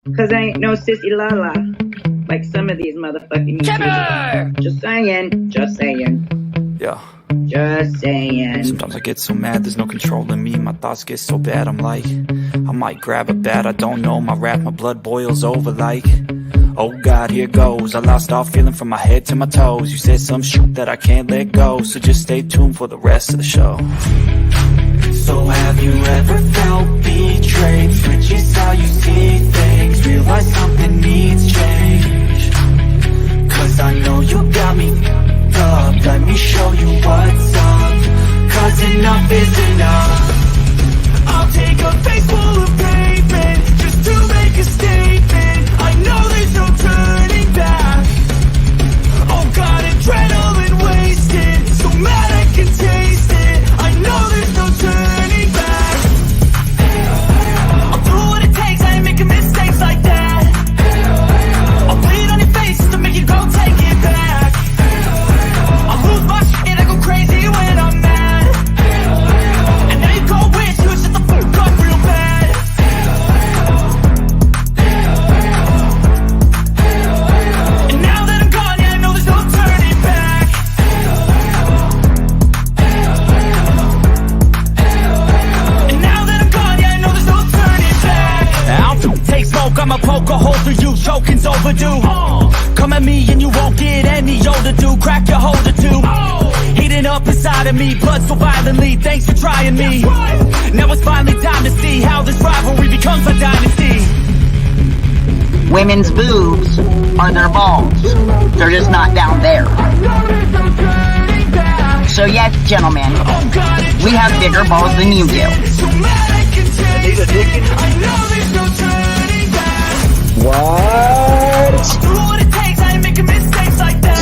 Cause I ain't no sissy la-la like some of these motherfucking YouTubers. Just saying, just saying. Yeah. Just saying. Sometimes I get so mad, there's no controlling me. My thoughts get so bad, I'm like, I might grab a bat, I don't know. My wrath, my blood boils over like, oh God, here goes. I lost all feeling from my head to my toes. You said some shit that I can't let go, so just stay tuned for the rest of the show. So have you ever felt betrayed? Switches how you see things, realize something needs change. Cause I know you got me up, let me show you what's up. Cause enough is enough. I'll take a face full of pavement just to make a statement. I know there's no turning back. Oh God, adrenaline wasted, so mad I can taste it. I know there's no turning back. I'll do what it takes, I ain't making mistakes like that. I'll bleed on your face to make you go take it back. I'll lose my shit, I go crazy when I'm mad. And now you go wish you would shut the fuck up real bad. And now that I'm gone, yeah, I know there's no turning back. And now that I'm gone, yeah, I know there's no turning back. I'll take smoke, I'ma poke a hole through you, choking's overdue. Come at me and you won't get any older, dude. Crack your holder too. Heating up inside of me, blood so violently. Thanks for trying me. Now it's finally time to see how this rivalry becomes a dynasty. Women's boobs are their balls. They're just not down there. So yes, gentlemen, we have bigger balls than you do. What?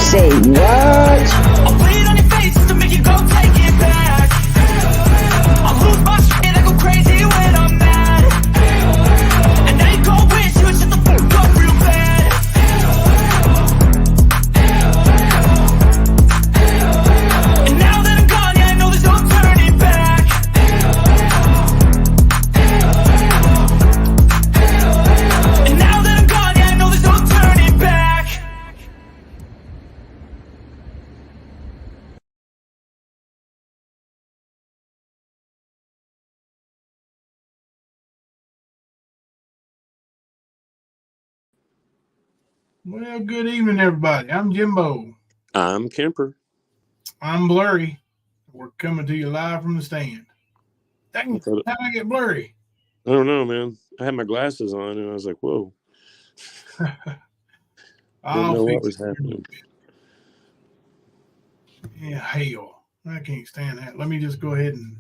Say what? I'll bleed on your face to make you go take it back. I'll lose my shit, I go crazy when I'm mad. And now you go wish you would shut the fuck up real bad. And now that I'm gone, yeah, I know there's no turning back. And now that I'm gone, yeah, I know there's no turning back. Well, good evening, everybody. I'm Jimbo. I'm Kemper. I'm Blurry. We're coming to you live from the stand. Dang, how'd I get blurry? I don't know, man. I had my glasses on and I was like, whoa. Didn't know what was happening. Yeah, hell. I can't stand that. Let me just go ahead and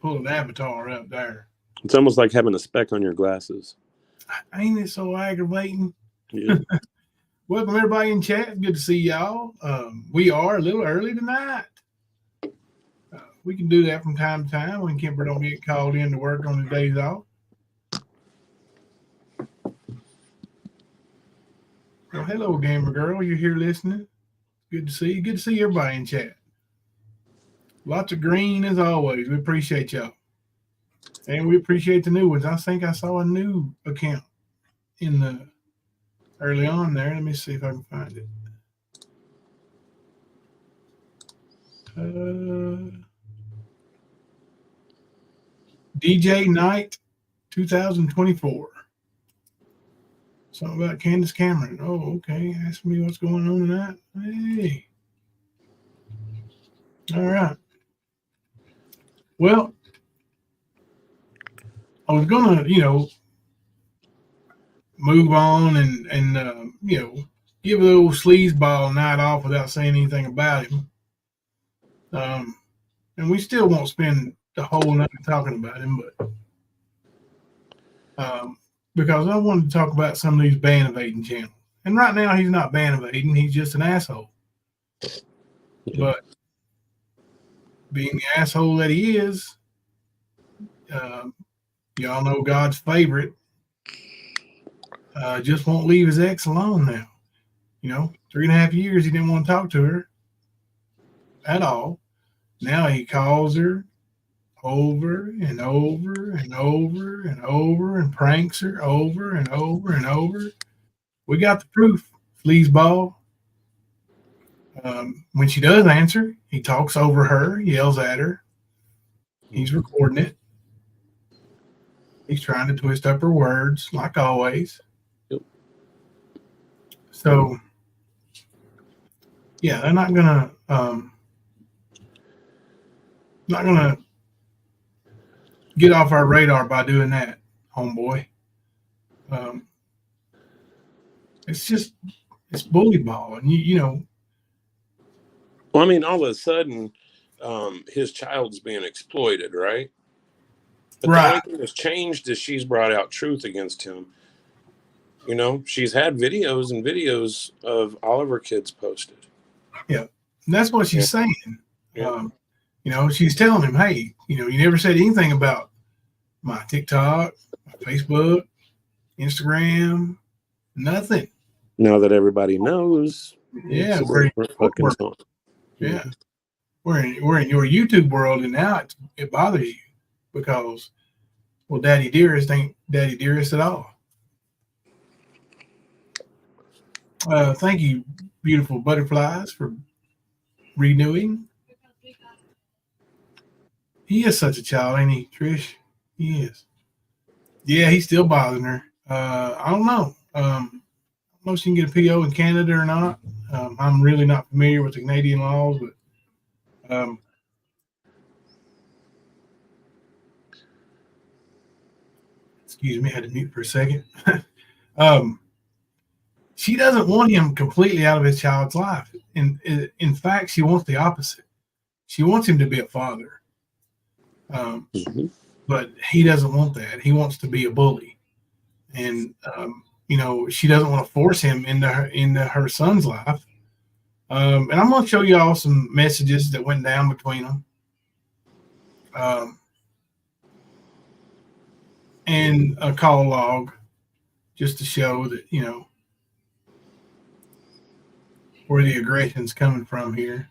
pull an avatar up there. It's almost like having a speck on your glasses. Ain't it so aggravating? Yeah. Welcome, everybody in chat. Good to see y'all. We are a little early tonight. We can do that from time to time when Kemper don't get called in to work on his days off. Well, hello, gamer girl. You're here listening. Good to see you. Good to see everybody in chat. Lots of green as always. We appreciate y'all. And we appreciate the new ones. I think I saw a new account in the early on there. Let me see if I can find it. DJ Night 2024. Something about Candace Cameron. Oh, okay. Ask me what's going on in that. Hey. All right. Well, I was gonna, move on and give a little sleazeball night off without saying anything about him. And we still won't spend the whole night talking about him, but because I wanted to talk about some of these ban-evading channels. And right now he's not ban-evading, he's just an asshole. Yeah. But being the asshole that he is, y'all know God's favorite just won't leave his ex alone now. 3.5 years he didn't want to talk to her at all. Now he calls her over and over and over and over and pranks her over and over and over. We got the proof, Fleasball. When she does answer, he talks over her, yells at her. He's recording it. He's trying to twist up her words, like always. Yep. So, yeah, they're not gonna get off our radar by doing that, homeboy. It's bully ball, and you know. Well, I mean, all of a sudden, his child's being exploited, right? But the only thing that's changed is she's brought out truth against him. You know, she's had videos and videos of all of her kids posted. Yeah, and that's what she's saying. Yeah. You know, she's telling him, hey, you know, you never said anything about my TikTok, my Facebook, Instagram, nothing. Now that everybody knows, yeah, we're fucking song. Yeah, we're in your YouTube world, and now it bothers you because, well, Daddy Dearest ain't Daddy Dearest at all. Thank you, beautiful butterflies, for renewing. He is such a child, ain't he, Trish? He is. Yeah, he's still bothering her. I don't know. I don't know if she can get a PO in Canada or not. I'm really not familiar with the Canadian laws, but excuse me, I had to mute for a second. She doesn't want him completely out of his child's life. In fact, she wants the opposite. She wants him to be a father. But he doesn't want that. He wants to be a bully. And, you know, she doesn't want to force him into her son's life. And I'm going to show you all some messages that went down between them. And a call log just to show that, you know, where the aggression's coming from here.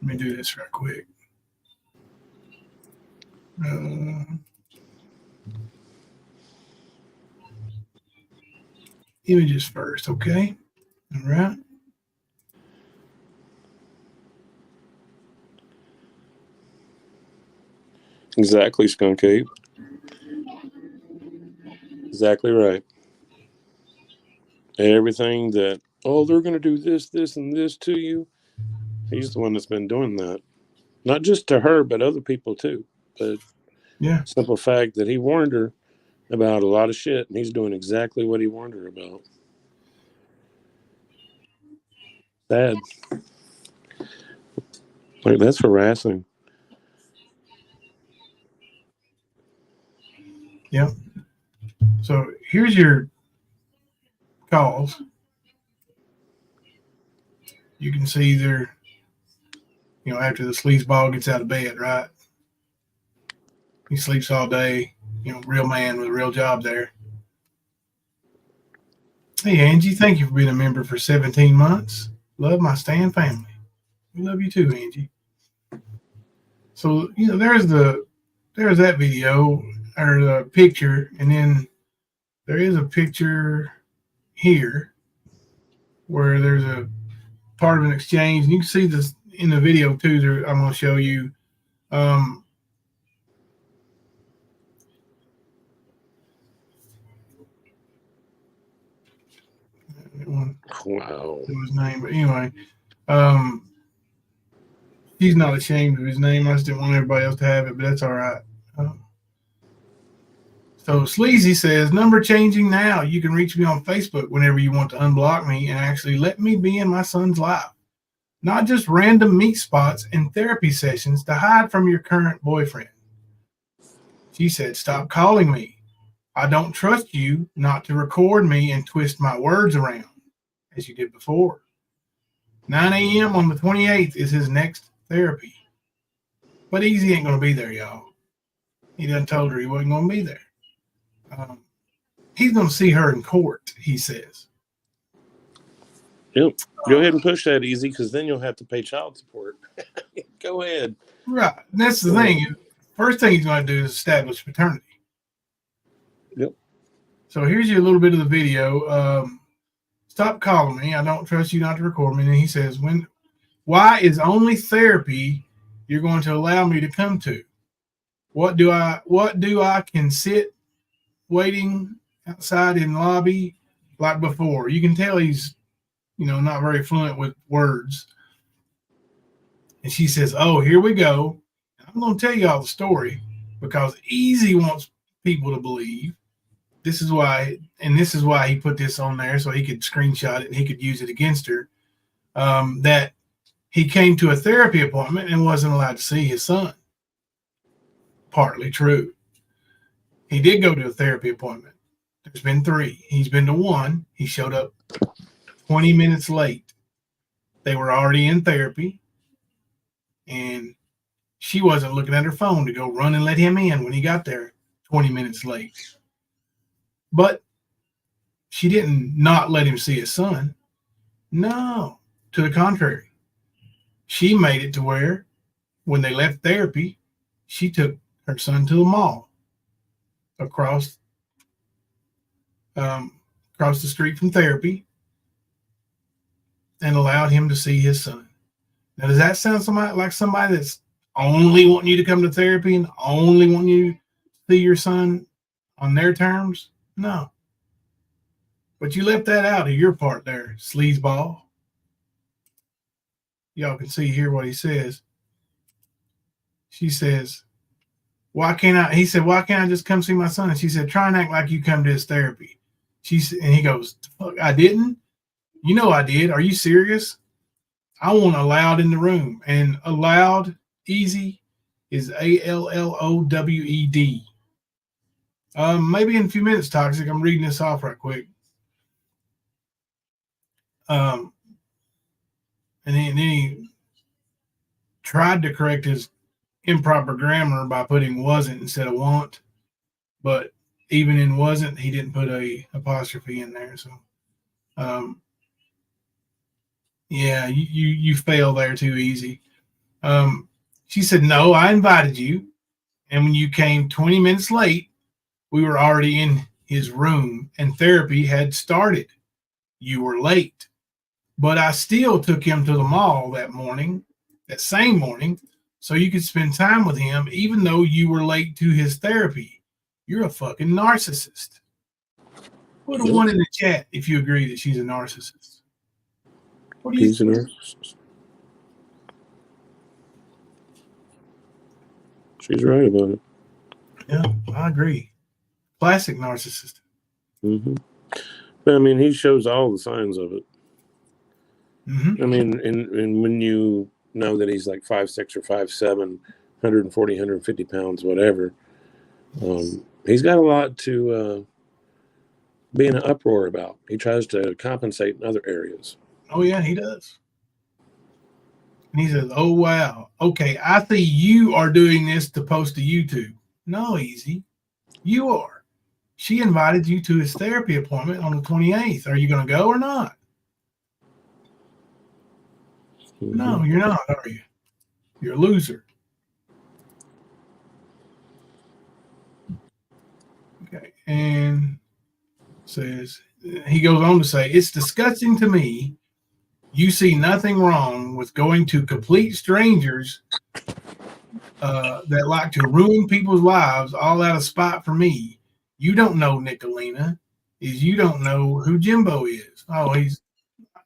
Let me do this right quick. Images first, okay? All right. Exactly, Skunk Ape. Exactly right. Everything that, oh, they're going to do this, this, and this to you. He's the one that's been doing that. Not just to her, but other people too. But yeah, simple fact that he warned her about a lot of shit, and he's doing exactly what he warned her about. Sad. Like, that's harassing. Yep. So here's your calls. You can see they're, you know, after the sleazeball gets out of bed, right? He sleeps all day, you know, real man with a real job there. Hey, Angie, thank you for being a member for 17 months. Love my Stan family. We love you too, Angie. So, you know, there's that video or the picture, and then there is a picture here where there's a part of an exchange, and you can see this in the video too. I'm going to show you. Wow. His name, but anyway, he's not ashamed of his name. I just didn't want everybody else to have it, but that's all right. So Sleazy says, number changing now. You can reach me on Facebook whenever you want to unblock me and actually let me be in my son's life. Not just random meet spots and therapy sessions to hide from your current boyfriend. She said, stop calling me. I don't trust you not to record me and twist my words around as you did before. 9 a.m. on the 28th is his next therapy. But Easy ain't going to be there, y'all. He done told her he wasn't going to be there. He's going to see her in court, he says. Yep. Go ahead and push that easy, because then you'll have to pay child support. Go ahead. Right. And that's the thing. First thing he's going to do is establish paternity. Yep. So here's you a little bit of the video. Stop calling me. I don't trust you not to record me. And he says, why is only therapy you're going to allow me to come to? What do I can sit waiting outside in lobby like before? You can tell he's, not very fluent with words. And she says, oh, here we go. I'm going to tell you all the story because Easy wants people to believe. This is why he put this on there so he could screenshot it and he could use it against her. That he came to a therapy appointment and wasn't allowed to see his son. Partly true. He did go to a therapy appointment. There's been 3. He's been to 1. He showed up 20 minutes late. They were already in therapy. And she wasn't looking at her phone to go run and let him in when he got there 20 minutes late. But she didn't not let him see his son. No, to the contrary. She made it to where when they left therapy, she took her son to the mall across the street from therapy and allowed him to see his son. Now, does that sound like somebody that's only wanting you to come to therapy and only wanting you to see your son on their terms? No. But you left that out of your part there, sleazeball. Y'all can see here what he says. She says, he said, why can't I just come see my son? And she said, try and act like you come to his therapy. And he goes, fuck, I didn't? You know I did. Are you serious? I want allowed in the room. And allowed, easy, is ALLOWED. Maybe in a few minutes, Toxic. I'm reading this off right quick. And then he tried to correct his improper grammar by putting wasn't instead of want. But even in wasn't, he didn't put a apostrophe in there. So, yeah, you fail there too easy. She said, no, I invited you. And when you came 20 minutes late, we were already in his room and therapy had started. You were late. But I still took him to the mall that same morning, so you could spend time with him, even though you were late to his therapy. You're a fucking narcissist. Put a 1 in the chat if you agree that she's a narcissist. What do you think? He's a narcissist. She's right about it. Yeah, I agree. Classic narcissist. Mm-hmm. But I mean, he shows all the signs of it. Mm-hmm. I mean, and when you know that he's like 5'6" or 5'7", 140, 150 pounds, whatever, he's got a lot to be in an uproar about. He tries to compensate in other areas. Oh, yeah, he does. And he says, oh, wow. Okay, I see you are doing this to post to YouTube. No, Easy. You are. She invited you to his therapy appointment on the 28th. Are you going to go or not? Mm-hmm. No, you're not, are you? You're a loser. Okay, and says, he goes on to say, it's disgusting to me. You see nothing wrong with going to complete strangers that like to ruin people's lives all out of spite for me. You don't know, Nicolina, you don't know who Jimbo is. Oh,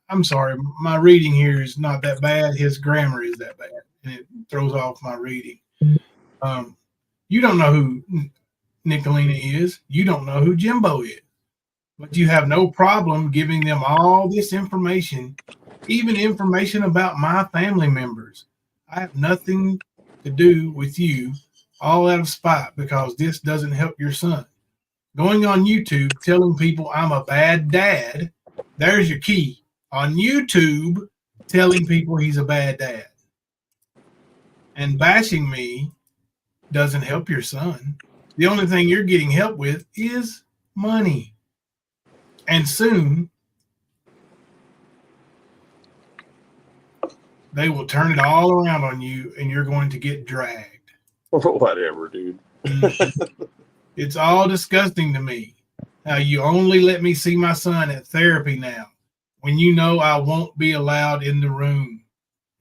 I'm sorry. My reading here is not that bad. His grammar is that bad, and it throws off my reading. You don't know who Nicolina is. You don't know who Jimbo is. But you have no problem giving them all this information, even information about my family members. I have nothing to do with you, all out of spite, because this doesn't help your son. Going on YouTube, telling people I'm a bad dad, there's your key. On YouTube, telling people he's a bad dad. And bashing me doesn't help your son. The only thing you're getting help with is money. And soon, they will turn it all around on you, and you're going to get dragged. Whatever, dude. It's all disgusting to me how you only let me see my son at therapy now when you know I won't be allowed in the room.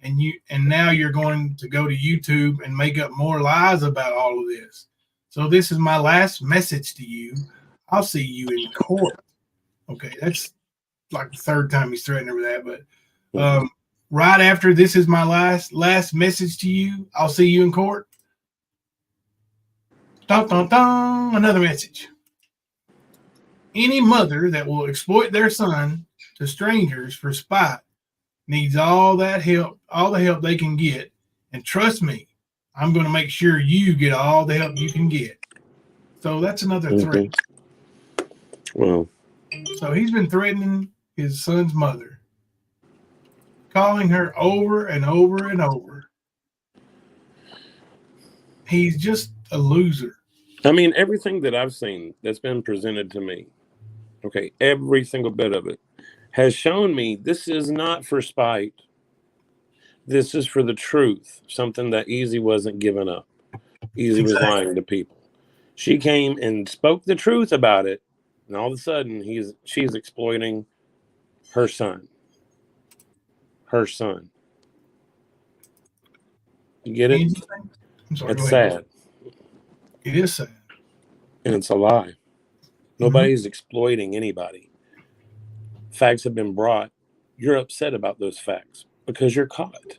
And now you're going to go to YouTube and make up more lies about all of this. So this is my last message to you. I'll see you in court. Okay, that's like the third time he's threatened her with that. But right after this is my last message to you. I'll see you in court. Dun, dun, dun, another message. Any mother that will exploit their son to strangers for spite needs all the help they can get. And trust me, I'm going to make sure you get all the help you can get. So that's another threat. Well, so he's been threatening his son's mother, calling her over and over and over. He's just a loser. I mean, everything that I've seen that's been presented to me, okay, every single bit of it has shown me this is not for spite. This is for the truth, something that Izzy wasn't giving up. Izzy was lying to people. She came and spoke the truth about it, and all of a sudden she's exploiting her son. Her son. You get it? I'm sorry, It's sad. It is sad. And it's a lie. Nobody's exploiting anybody. Facts have been brought. You're upset about those facts because you're caught.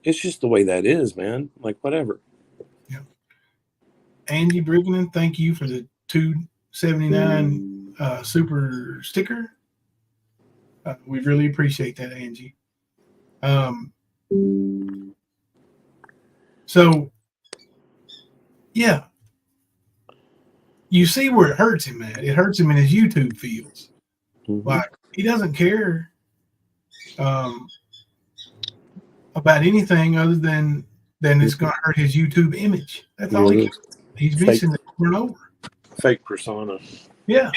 It's just the way that is, man. Like, whatever. Yeah. Angie Brignan, thank you for the $2.79 super sticker. We really appreciate that, Angie. So, yeah. You see where it hurts him at. It hurts him in his YouTube feels. Like, he doesn't care about anything other than it's going to hurt his YouTube image. That's all he cares. He's missing it over and over. Fake persona. Yeah.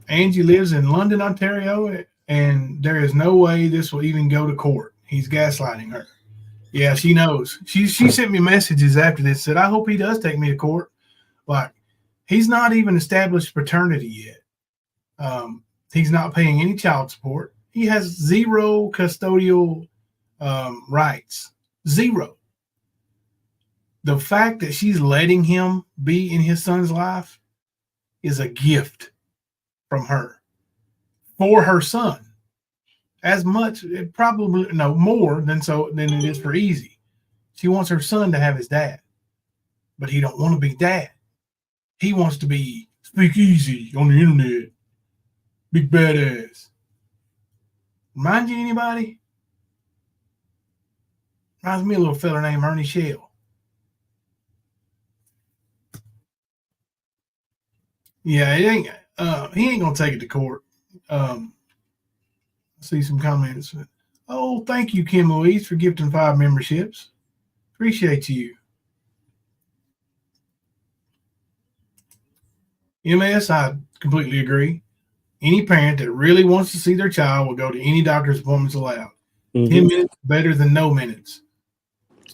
Angie lives in London, Ontario, and there is no way this will even go to court. He's gaslighting her. Yeah, she knows. She sent me messages after this, said, I hope he does take me to court. Like, he's not even established paternity yet. He's not paying any child support. He has zero custodial rights. Zero. The fact that she's letting him be in his son's life is a gift from her for her son. As much, probably no more than it is for Izzy. She wants her son to have his dad, but he don't want to be dad. He wants to be Speak Easy on the internet, big badass. Remind you anybody? Reminds me of a little fella named Ernie Shell. Yeah, it ain't. He ain't gonna take it to court. See some comments. Oh, thank you, Kim Louise, for gifting 5 memberships. Appreciate you. MS, I completely agree. Any parent that really wants to see their child will go to any doctor's appointments allowed. 10 minutes better than no minutes.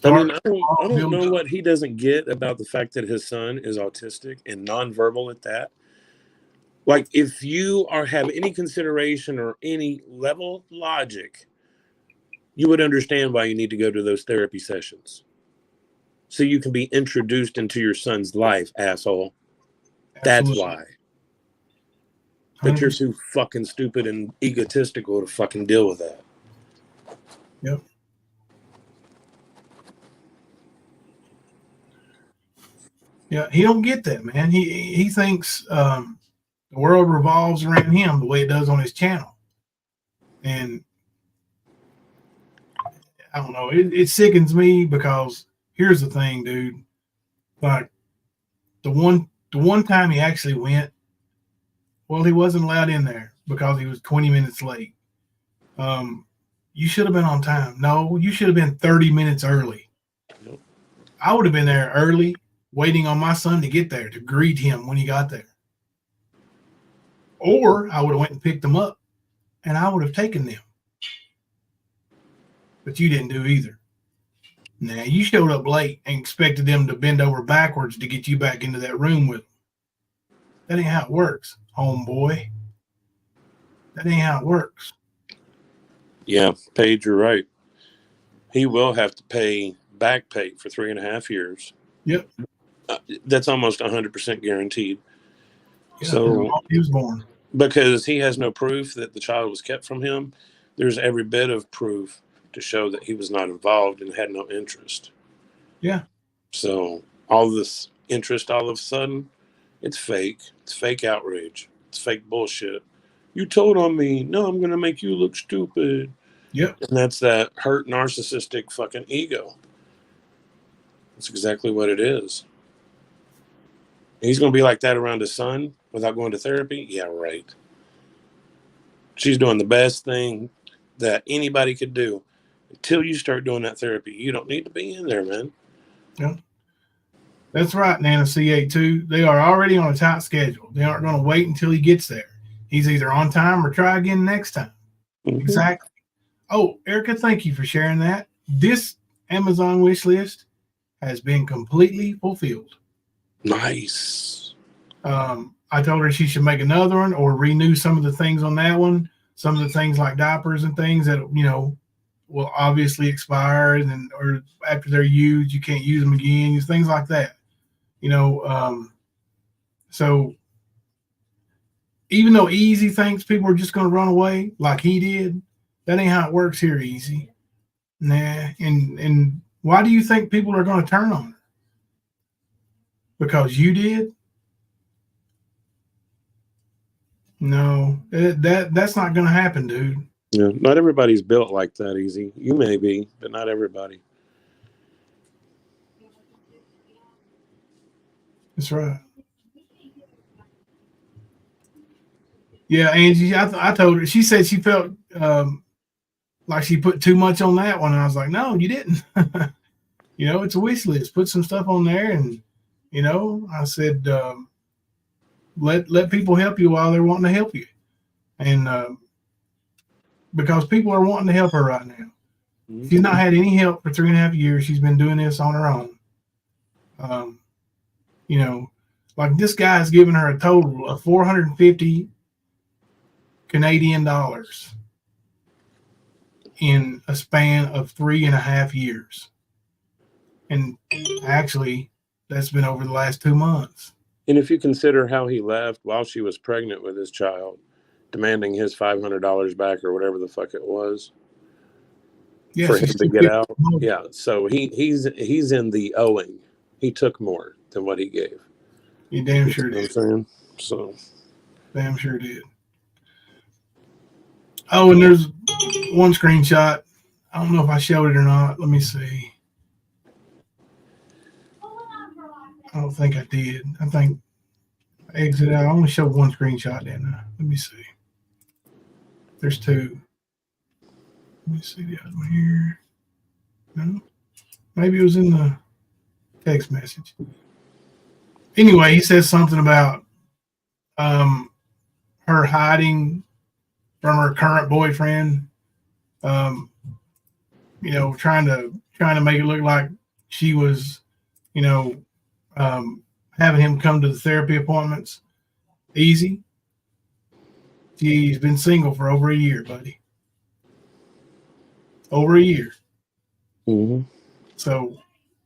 I mean, I don't know what he doesn't get about the fact that his son is autistic and nonverbal at that. Like, if you have any consideration or any level of logic, you would understand why you need to go to those therapy sessions. So you can be introduced into your son's life, asshole. Absolutely. That's why. But 100%. You're too fucking stupid and egotistical to fucking deal with that. Yep. Yeah, he don't get that, man. He thinks the world revolves around him the way it does on his channel. And I don't know, it sickens me because here's the thing, dude. Like the one time he actually went, well, he wasn't allowed in there because he was 20 minutes late. You should have been on time. No, you should have been 30 minutes early. I would have been there early, waiting on my son to get there to greet him when he got there. Or I would have went and picked them up and I would have taken them. but you didn't do either. Now, you showed up late and expected them to bend over backwards to get you back into that room with them. That ain't how it works, homeboy. That ain't how it works. Yeah, Paige, you're right. He will have to pay back pay for 3.5 years. Yep. That's almost 100% guaranteed. Yeah, So he was born. Because he has no proof that the child was kept from him, there's every bit of proof to show that he was not involved and had no interest. Yeah. So all this interest all of a sudden, it's fake. It's fake outrage. It's fake bullshit. You told on me. No, I'm going to make you look stupid. Yep. And that's that hurt narcissistic fucking ego. That's exactly what it is. He's going to be like that around his son without going to therapy? Yeah, right. She's doing the best thing that anybody could do. Until you start doing that therapy, you don't need to be in there, man. Yeah. That's right, Nana C82. They are already on a tight schedule. They aren't going to wait until he gets there. He's either on time or try again next time. Mm-hmm. Exactly. Oh, Erica, thank you for sharing that. This Amazon wish list has been completely fulfilled. Nice. I told her she should make another one or renew some of the things on that one. Some of the things like diapers and things that, you know, will obviously expire and or after they're used, you can't use them again, things like that. You know, so even though Easy thinks people are just going to run away like he did, that ain't how it works here, Easy. Nah. And why do you think people are going to turn on her? Because you did? No, that's not going to happen, dude. Yeah, not everybody's built like that, Easy. You may be, but not everybody. That's right. Yeah, Angie, I told her. She said she felt like she put too much on that one. And I was like, no, you didn't. You know, it's a wish list. Put some stuff on there. And, you know, I said, let people help you while they're wanting to help you. And because people are wanting to help her right now. Mm-hmm. She's not had any help for 3.5 years. She's been doing this on her own. You know, like this guy's given her a total of 450 Canadian dollars in a span of 3.5 years. And actually, that's been over the last 2 months. And if you consider how he left while she was pregnant with his child, demanding his $500 back or whatever the fuck it was, yeah, for him to get out. Yeah, so he's in the owing. He took more than what he gave. He damn sure did. So damn sure did. Oh, and there's one screenshot. I don't know if I showed it or not. Let me see. I don't think I did. I think I exited out. I only showed one screenshot, didn't I? Let me see. There's two. Let me see the other one here. No? Maybe it was in the text message. Anyway, he says something about her hiding from her current boyfriend. You know, trying to make it look like she was, you know, having him come to the therapy appointments. Easy. She's been single for over a year, buddy. Over a year. Mm-hmm. So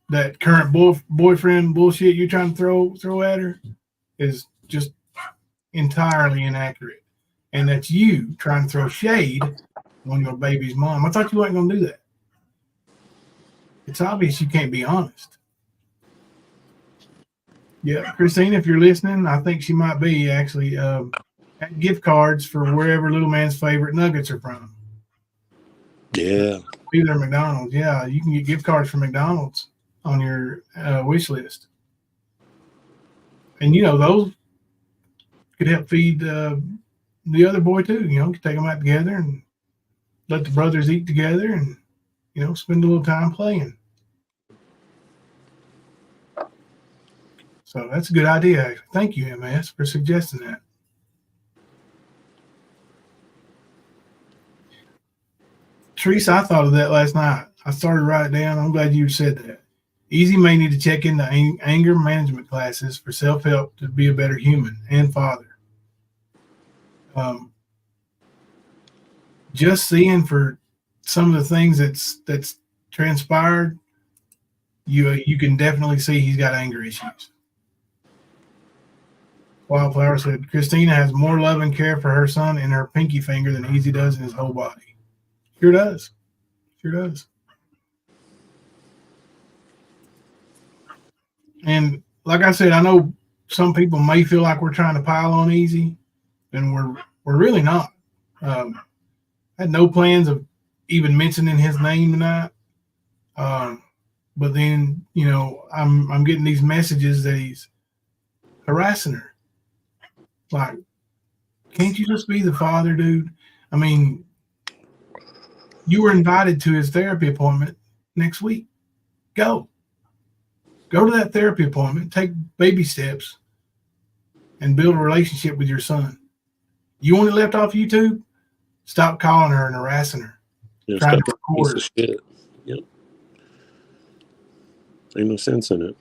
that current boyfriend bullshit you're trying to throw at her is just entirely inaccurate. And that's you trying to throw shade on your baby's mom. I thought you weren't going to do that. It's obvious you can't be honest. Yeah, Christine, if you're listening, I think she might be actually gift cards for wherever little man's favorite nuggets are from. Yeah. Either McDonald's. Yeah, you can get gift cards from McDonald's on your wish list. And, you know, those could help feed the other boy, too. You know, you take them out together and let the brothers eat together and, you know, spend a little time playing. So that's a good idea, actually. Thank you, MS, for suggesting that. Teresa, I thought of that last night. I started to write it down. I'm glad you said that. Izzy may need to check into anger management classes for self-help to be a better human and father. Just seeing for some of the things that's transpired, you can definitely see he's got anger issues. Wildflower said, Christina has more love and care for her son in her pinky finger than Izzy does in his whole body. Sure does. Sure does. And like I said, I know some people may feel like we're trying to pile on Izzy, and we're really not. I had no plans of even mentioning his name tonight. But then, you know, I'm getting these messages that he's harassing her. Like, can't you just be the father, dude? I mean, you were invited to his therapy appointment next week. Go to that therapy appointment, take baby steps, and build a relationship with your son. You want it left off YouTube? Stop calling her and harassing her. You know, Trying stop to being a piece record of shit. Yep. Ain't no sense in it.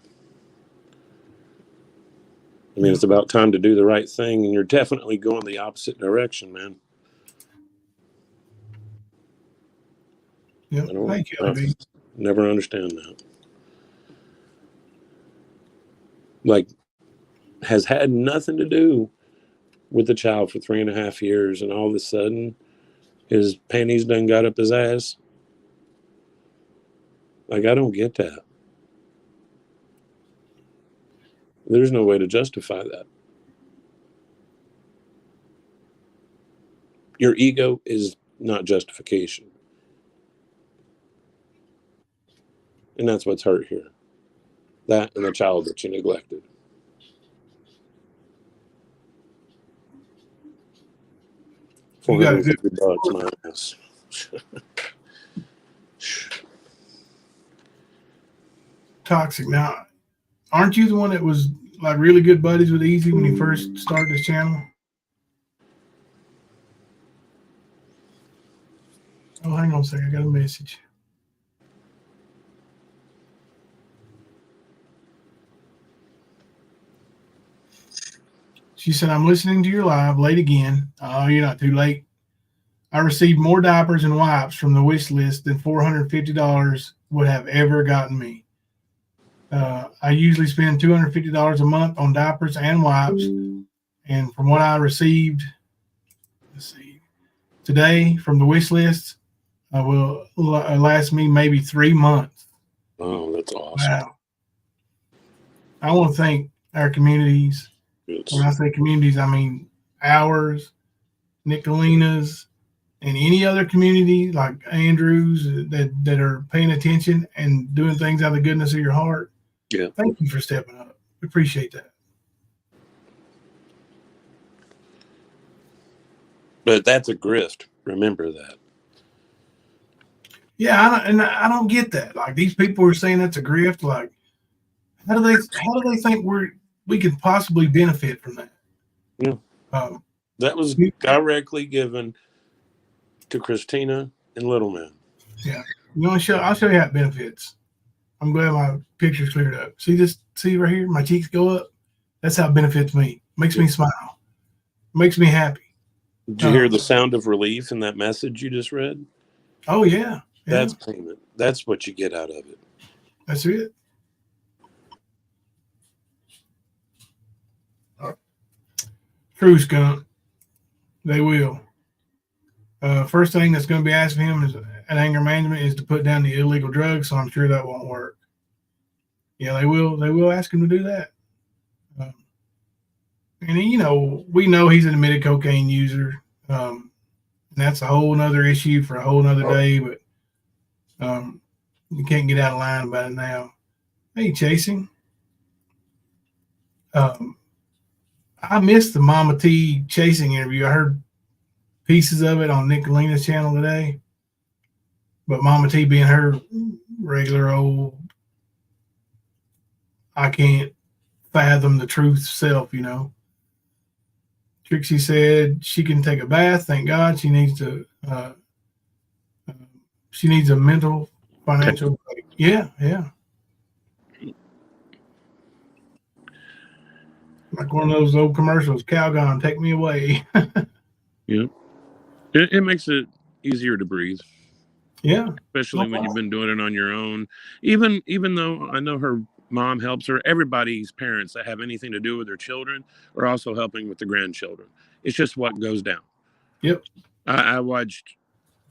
I mean, it's about time to do the right thing, and you're definitely going the opposite direction, man. Yep. Thank you, LB. Never understand that. Like, has had nothing to do with the child for 3.5 years, and all of a sudden, his panties done got up his ass. Like, I don't get that. There's no way to justify that. Your ego is not justification. And that's what's hurt here. That and the child that you neglected. $450 my ass. Toxic. Now, aren't you the one that was like really good buddies with Izzy when he first started his channel? Oh, hang on a second. I got a message. She said, I'm listening to your live late again. Oh, you're not too late. I received more diapers and wipes from the wish list than $450 would have ever gotten me. I usually spend $250 a month on diapers and wipes. And from what I received, let's see, today from the wish list, will last me maybe 3 months. Oh, that's awesome. Wow. I want to thank our communities. When I say communities, I mean ours, Nicolina's, and any other community like Andrews that are paying attention and doing things out of the goodness of your heart. Yeah. Thank you for stepping up. We appreciate that. But that's a grift. Remember that. Yeah, I don't get that. Like, these people are saying that's a grift. Like, how do they think we could possibly benefit from that? Yeah. That was directly given to Christina and Little Man. Yeah. I'll show you how it benefits. I'm glad my picture's cleared up. See right here? My cheeks go up. That's how it benefits me. Makes me smile. Makes me happy. Did you hear the sound of relief in that message you just read? Oh, yeah. That's payment. That's what you get out of it. That's it. True, Skunk. They will. First thing that's going to be asked of him is at anger management is to put down the illegal drugs, so I'm sure that won't work. Yeah, they will. They will ask him to do that. And you know, we know he's an admitted cocaine user. And that's a whole nother issue for a whole nother day, but you can't get out of line about it now. Hey, Chasing. I missed the MamaT Chasing interview. I heard pieces of it on Nicolina's channel today. But MamaT being her regular old, I can't fathom the truth self, you know. Trixie said she can take a bath. Thank God. She needs to She needs a mental, financial. Yeah. Like one of those old commercials, Calgon, take me away. Yeah. It makes it easier to breathe. Yeah. Especially when you've been doing it on your own. Even though I know her mom helps her, everybody's parents that have anything to do with their children are also helping with the grandchildren. It's just what goes down. Yep. I watched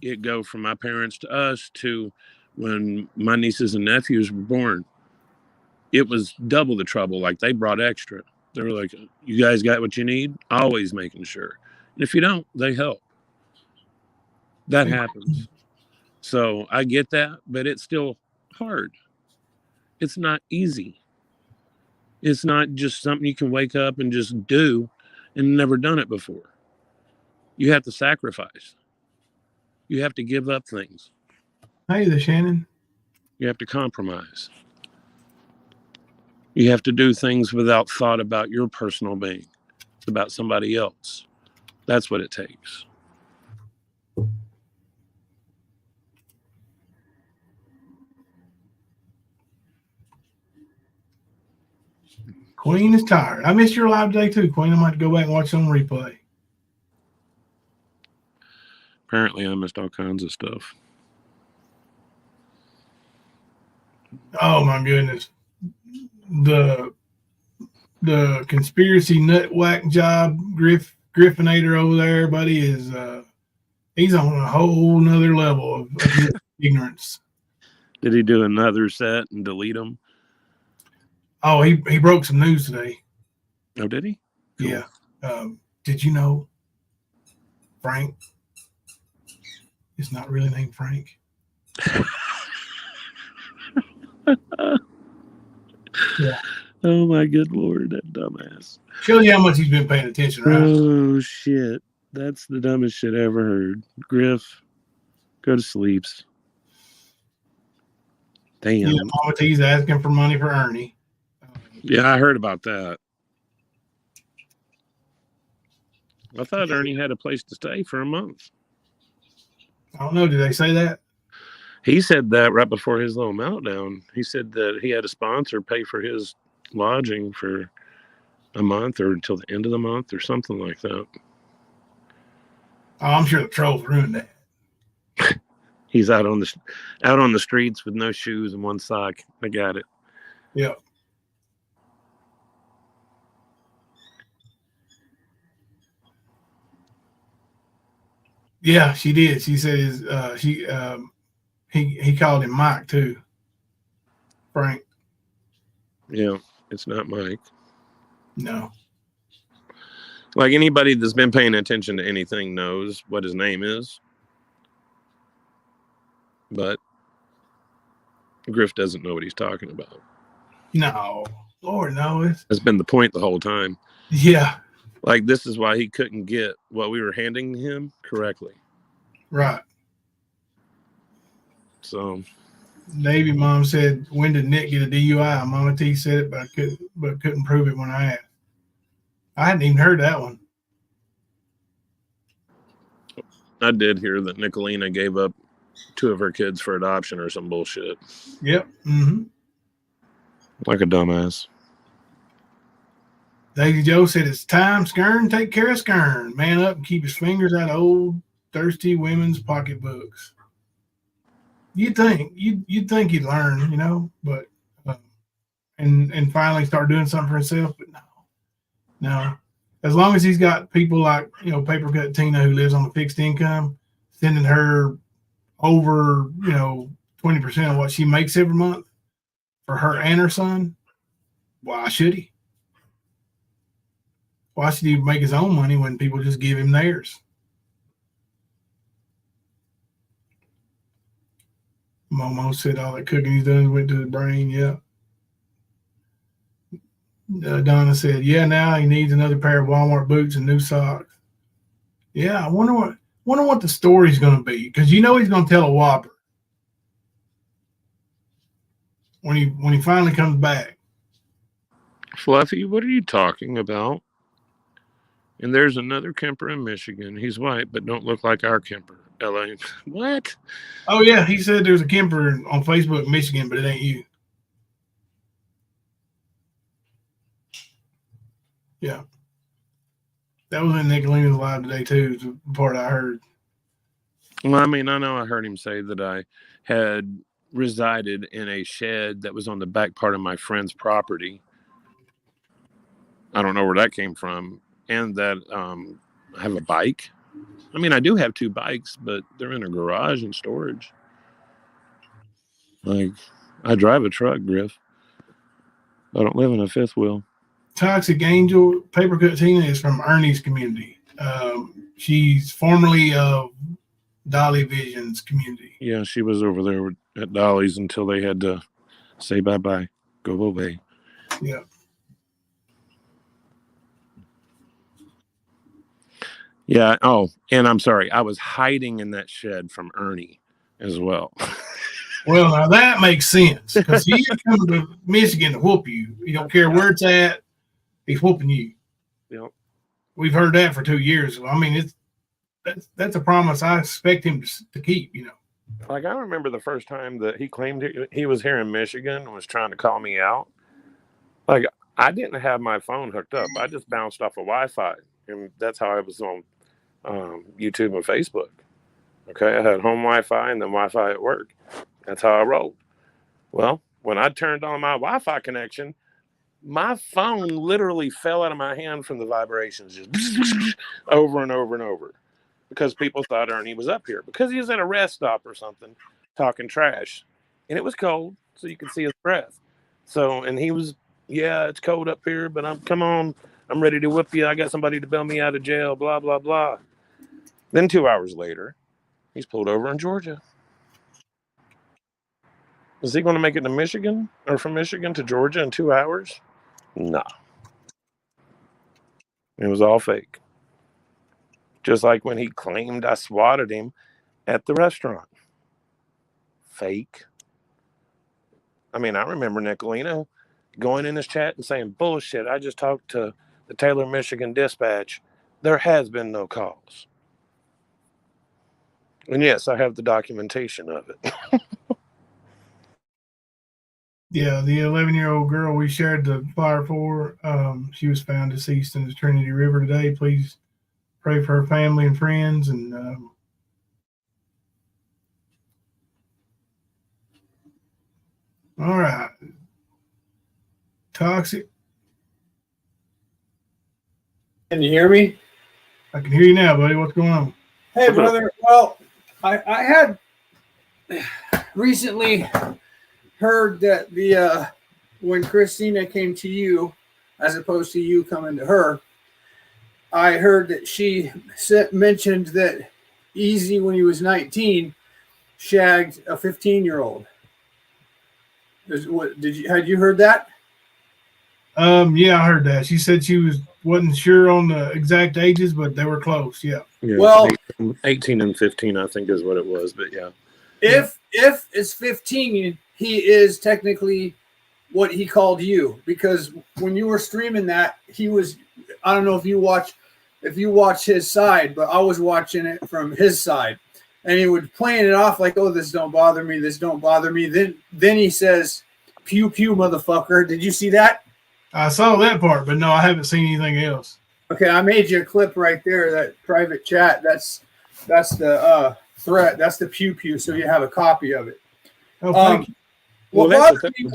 it go from my parents to us to when my nieces and nephews were born. It was double the trouble. Like they brought extra. They were like, you guys got what you need? Always making sure. And if you don't, they help. That happens. So I get that, but it's still hard. It's not easy. It's not just something you can wake up and just do and never done it before. You have to sacrifice. You have to give up things. Hey there, Shannon. You have to compromise. You have to do things without thought about your personal being. It's about somebody else. That's what it takes. Queen is tired. I missed your live day too, Queen. I might go back and watch on replay. Apparently, I missed all kinds of stuff. Oh my goodness. The conspiracy nut whack job Griffinator over there, buddy, is he's on a whole nother level of ignorance. Did he do another set and delete them? Oh, he broke some news today. Oh, did he? Cool. Yeah. Did you know Frank is not really named Frank? Yeah. Oh my good Lord, that dumbass. Shows you how much he's been paying attention, right? Oh shit. That's the dumbest shit I ever heard. Griff, go to sleeps. Damn. Yeah, MamaT's asking for money for Ernie. Yeah, I heard about that. I thought Ernie had a place to stay for a month. I don't know. Did they say that? He said that right before his little meltdown. He said that he had a sponsor pay for his lodging for a month or until the end of the month or something like that. Oh, I'm sure the trolls ruined that. He's out on the streets with no shoes and one sock. I got it. Yeah. Yeah, she did. She said he called him Mike too. Frank. Yeah, it's not Mike. No. Like anybody that's been paying attention to anything knows what his name is. But Griff doesn't know what he's talking about. No. Lord knows. That's been the point the whole time. Yeah. Like this is why he couldn't get what we were handing him correctly. Right. So Navy mom said, when did Nick get a DUI? MamaT said it, but couldn't prove it when I asked. I hadn't even heard that one. I did hear that Nicolina gave up 2 of her kids for adoption or some bullshit. Yep. Mm-hmm. Like a dumbass. Daisy Joe said, it's time, Skern, take care of Skern. Man up and keep his fingers out of old, thirsty women's pocketbooks. You'd think he'd learn, you know, but and finally start doing something for himself, but no. As long as he's got people like, you know, Paper Cut Tina who lives on a fixed income, sending her over, you know, 20% of what she makes every month for her and her son, why should he? Why should he make his own money when people just give him theirs? Momo said all that cooking he's done went to his brain. Yeah. Donna said, yeah, now he needs another pair of Walmart boots and new socks. Yeah, I wonder what the story's going to be, because you know he's going to tell a whopper when he finally comes back. Fluffy, what are you talking about? And there's another Kemper in Michigan. He's white, but don't look like our Kemper. LA. What? Oh yeah, he said there's a camper on Facebook in Michigan, but it ain't you. Yeah. That was in Nicolina's live today too, is the part I heard. Well, I mean, I know I heard him say that I had resided in a shed that was on the back part of my friend's property. I don't know where that came from. And that I have a bike. I mean, I do have 2 bikes, but they're in a garage and storage. Like, I drive a truck, Griff. I don't live in a fifth wheel. Toxic Angel, Papercut Tina is from Ernie's community. She's formerly of Dolly Vision's community. Yeah, she was over there at Dolly's until they had to say bye-bye, go away. Yeah. Yeah. Oh, and I'm sorry. I was hiding in that shed from Ernie as well. Well, now that makes sense because he's coming to Michigan to whoop you. You don't care where it's at, he's whooping you. Yep. We've heard that for 2 years. I mean, that's a promise I expect him to keep. You know. Like, I remember the first time that he claimed he was here in Michigan and was trying to call me out. Like, I didn't have my phone hooked up. I just bounced off of Wi-Fi, and that's how I was on YouTube and Facebook. Okay, I had home Wi-Fi and then Wi-Fi at work. That's how I rolled. Well, when I turned on my Wi-Fi connection, my phone literally fell out of my hand from the vibrations, just over and over and over, because people thought Ernie was up here because he was at a rest stop or something talking trash, and it was cold, so you could see his breath. So, and he was, yeah, it's cold up here, but come on, I'm ready to whip you. I got somebody to bail me out of jail, blah, blah, blah. Then 2 hours later, he's pulled over in Georgia. Is he going to make it to Michigan or from Michigan to Georgia in 2 hours? No. It was all fake. Just like when he claimed I swatted him at the restaurant. Fake. I mean, I remember Nicolino going in his chat and saying, bullshit, I just talked to the Taylor, Michigan dispatch. There has been no calls. And yes, I have the documentation of it. Yeah, the 11-year-old girl we shared the flyer for, she was found deceased in the Trinity River today. Please pray for her family and friends. And all right. Toxic. Can you hear me? I can hear you now, buddy. What's going on? Hey, brother. Well, I had recently heard that when Christina came to you, as opposed to you coming to her, I heard that she mentioned that Izzy, when he was 19, shagged a 15-year-old. Had you heard that? Yeah, I heard that. She said she wasn't sure on the exact ages, but they were close. Yeah. Well, 18 and 15, I think is what it was, but yeah. If it's 15, he is technically what he called you, because when you were streaming that, he was, I don't know if you watch his side, but I was watching it from his side, and he would playing it off like, oh, this don't bother me, this don't bother me. Then he says, pew pew, motherfucker. Did you see that? I saw that part, but no, I haven't seen anything else. Okay, I made you a clip right there, that private chat. That's the threat. That's the pew pew, so you have a copy of it. Oh, thank you. Well, that's the thing.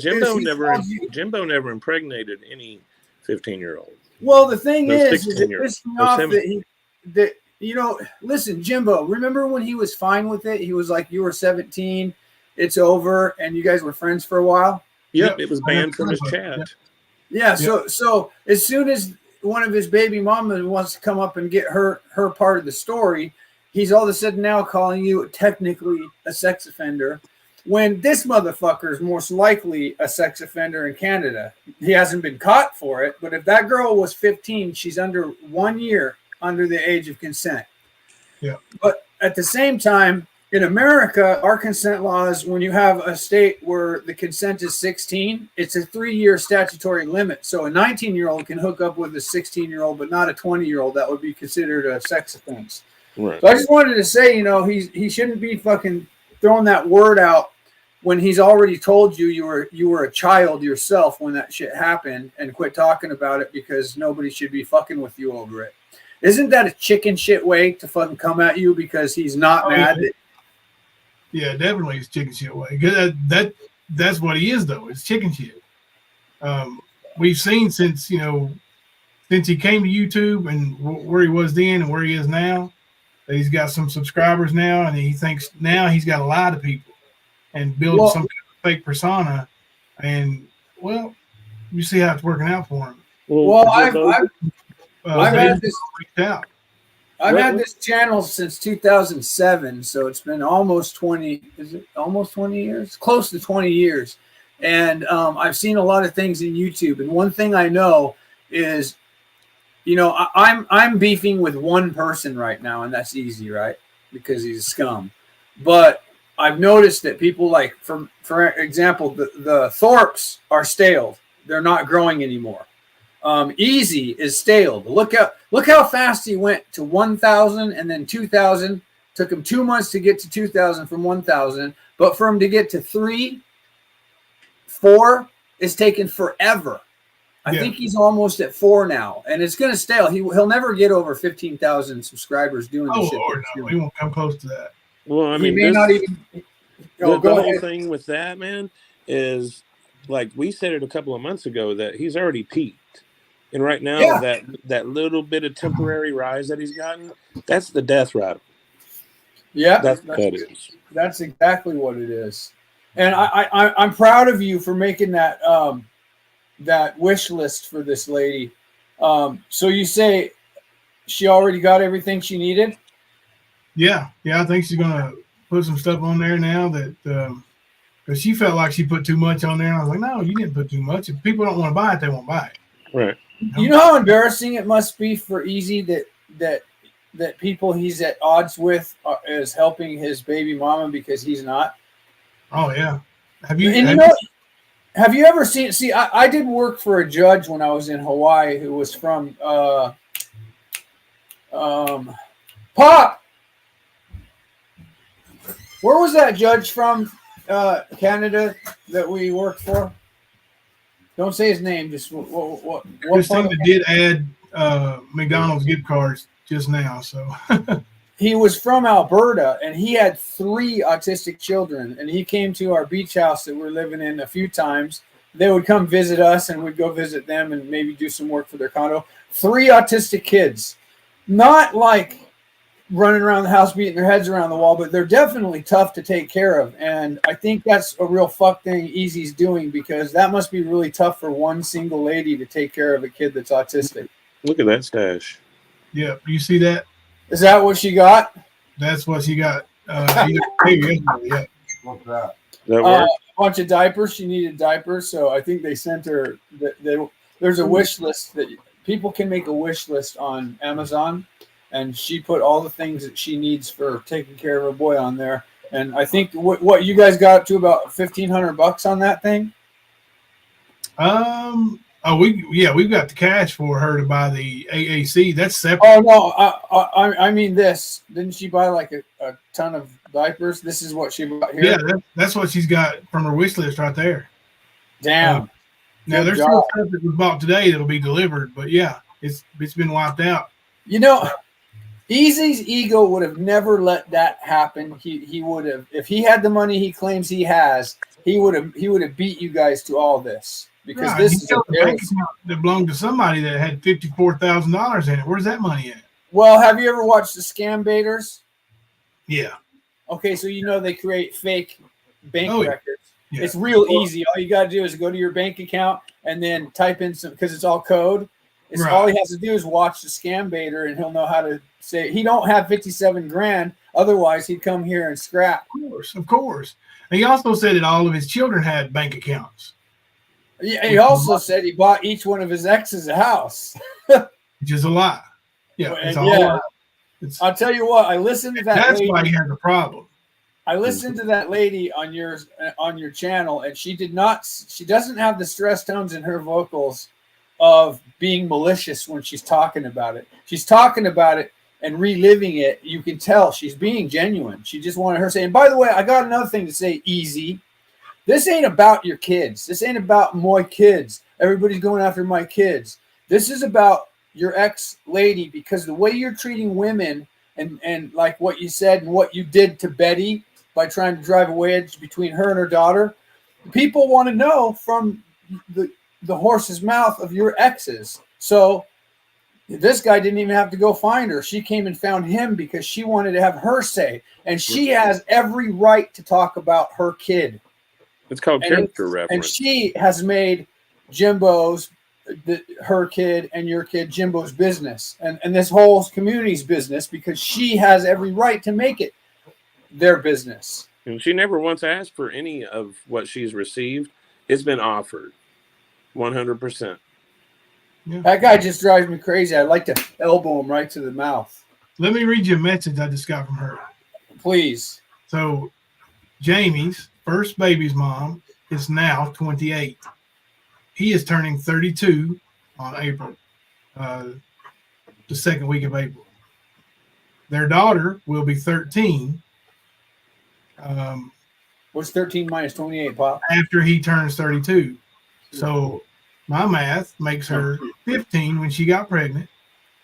Jimbo never impregnated any 15-year-old. Well, the thing is it pissed me off listen, Jimbo, remember when he was fine with it? He was like, you were 17, it's over, and you guys were friends for a while? Yep, it was banned from his chat. Yeah, so as soon as one of his baby mamas wants to come up and get her part of the story, he's all of a sudden now calling you technically a sex offender, when this motherfucker is most likely a sex offender in Canada. He hasn't been caught for it, but if that girl was 15, she's under 1 year under the age of consent. Yeah. But at the same time, in America, our consent laws, when you have a state where the consent is 16, it's a 3-year statutory limit. So a 19-year-old can hook up with a 16-year-old, but not a 20-year-old. That would be considered a sex offense. Right. So I just wanted to say, you know, he shouldn't be fucking throwing that word out when he's already told you you were a child yourself when that shit happened, and quit talking about it because nobody should be fucking with you over it. Isn't that a chicken shit way to fucking come at you because he's not mad? Yeah, definitely it's chicken shit way. That's what he is though. It's chicken shit. We've seen since he came to YouTube and where he was then and where he is now, that he's got some subscribers now, and he thinks now he's got to lie to people and build some kind of fake persona. And well, you see how it's working out for him. Well, I've had this. Out. I've had this channel since 2007, so it's been almost 20. Is it almost 20 years? Close to 20 years. And I've seen a lot of things in YouTube. And one thing I know is, I'm beefing with one person right now, and that's Easy, right? Because he's a scum. But I've noticed that people like, for example, the Thorpes are staled. They're not growing anymore. Easy is staled. Look how fast he went to 1,000 and then 2,000. Took him 2 months to get to 2,000 from 1,000, but for him to get to 3, 4 is taking forever. I think he's almost at 4 now, and it's going to stale. He'll never get over 15,000 subscribers doing this shit. Lord, no, he won't come close to that. Well, I mean, he may not even. The whole thing with that, man, is like we said it a couple of months ago that he's already peaked, and right now that little bit of temporary rise that he's gotten, that's the death rattle. Yeah, that's exactly what it is. And I'm proud of you for making that that wish list for this lady. So you say she already got everything she needed? Yeah, I think she's gonna put some stuff on there now that because she felt like she put too much on there. And I was like, no, you didn't put too much. If people don't want to buy it, they won't buy it. Right. You know how embarrassing it must be for Easy that people he's at odds with is helping his baby mama because he's not. Oh yeah. Have you ever seen? See, I did work for a judge when I was in Hawaii who was from Pop. Where was that judge from? Canada that we worked for. Don't say his name. Just what Christina did add McDonald's gift cards just now. So he was from Alberta, and he had 3 autistic children, and he came to our beach house that we're living in a few times. They would come visit us, and we'd go visit them and maybe do some work for their condo. 3 autistic kids, not like running around the house beating their heads around the wall, but they're definitely tough to take care of. And I think that's a real fuck thing Easy's doing, because that must be really tough for one single lady to take care of a kid that's autistic. Look at that stash. Yeah, you see that? Is that what she got? That's what she got. What's that? A bunch of diapers. She needed diapers, so I think they sent her. There's a wish list that people can make a wish list on Amazon, and she put all the things that she needs for taking care of her boy on there. And I think what you guys got up to about $1,500 on that thing. We've got the cash for her to buy the AAC. That's separate. Oh no, I mean this. Didn't she buy like a ton of diapers? This is what she bought here. Yeah, that's what she's got from her wish list right there. Damn. Now there's still stuff that was bought today that'll be delivered, but yeah, it's been wiped out. You know, Easy's ego would have never let that happen. He would have, if he had the money he claims he has, he would have beat you guys to all this. Because this is a bank account that belonged to somebody that had $54,000 in it. Where's that money at? Well, have you ever watched the Scam Baiters? Yeah. Okay, so you know they create fake bank records. Yeah. It's real easy. All you got to do is go to your bank account and then type in some, because it's all code. It's all he has to do is watch the Scam Baiter, and he'll know how to say. He don't have 57 grand. Otherwise, he'd come here and scrap. Of course. And he also said that all of his children had bank accounts. Yeah, he also said he bought each one of his exes a house. Which is a lie. Yeah, it's a whole lie. I'll tell you what, I listened to that. That's why he has a problem. I listened to that lady on your channel, and she doesn't have the stress tones in her vocals of being malicious when she's talking about it. She's talking about it, and reliving it, you can tell she's being genuine. She just wanted her to say, and by the way, I got another thing to say, Easy. This ain't about your kids. This ain't about my kids. Everybody's going after my kids. This is about your ex-lady, because the way you're treating women and like what you said and what you did to Betty by trying to drive a wedge between her and her daughter, people want to know from the horse's mouth of your exes. So this guy didn't even have to go find her. She came and found him because she wanted to have her say. And she has every right to talk about her kid. It's called character reference. And she has made Jimbo's, her kid and your kid, Jimbo's business. And this whole community's business, because she has every right to make it their business. And she never once asked for any of what she's received. It's been offered 100%. Yeah. That guy just drives me crazy. I'd like to elbow him right to the mouth. Let me read you a message I just got from her. Please. So Jamie's first baby's mom is now 28. He is turning 32 on April, the second week of April. Their daughter will be 13. What's 13 minus 28, Pop? After he turns 32. So my math makes her 15 when she got pregnant,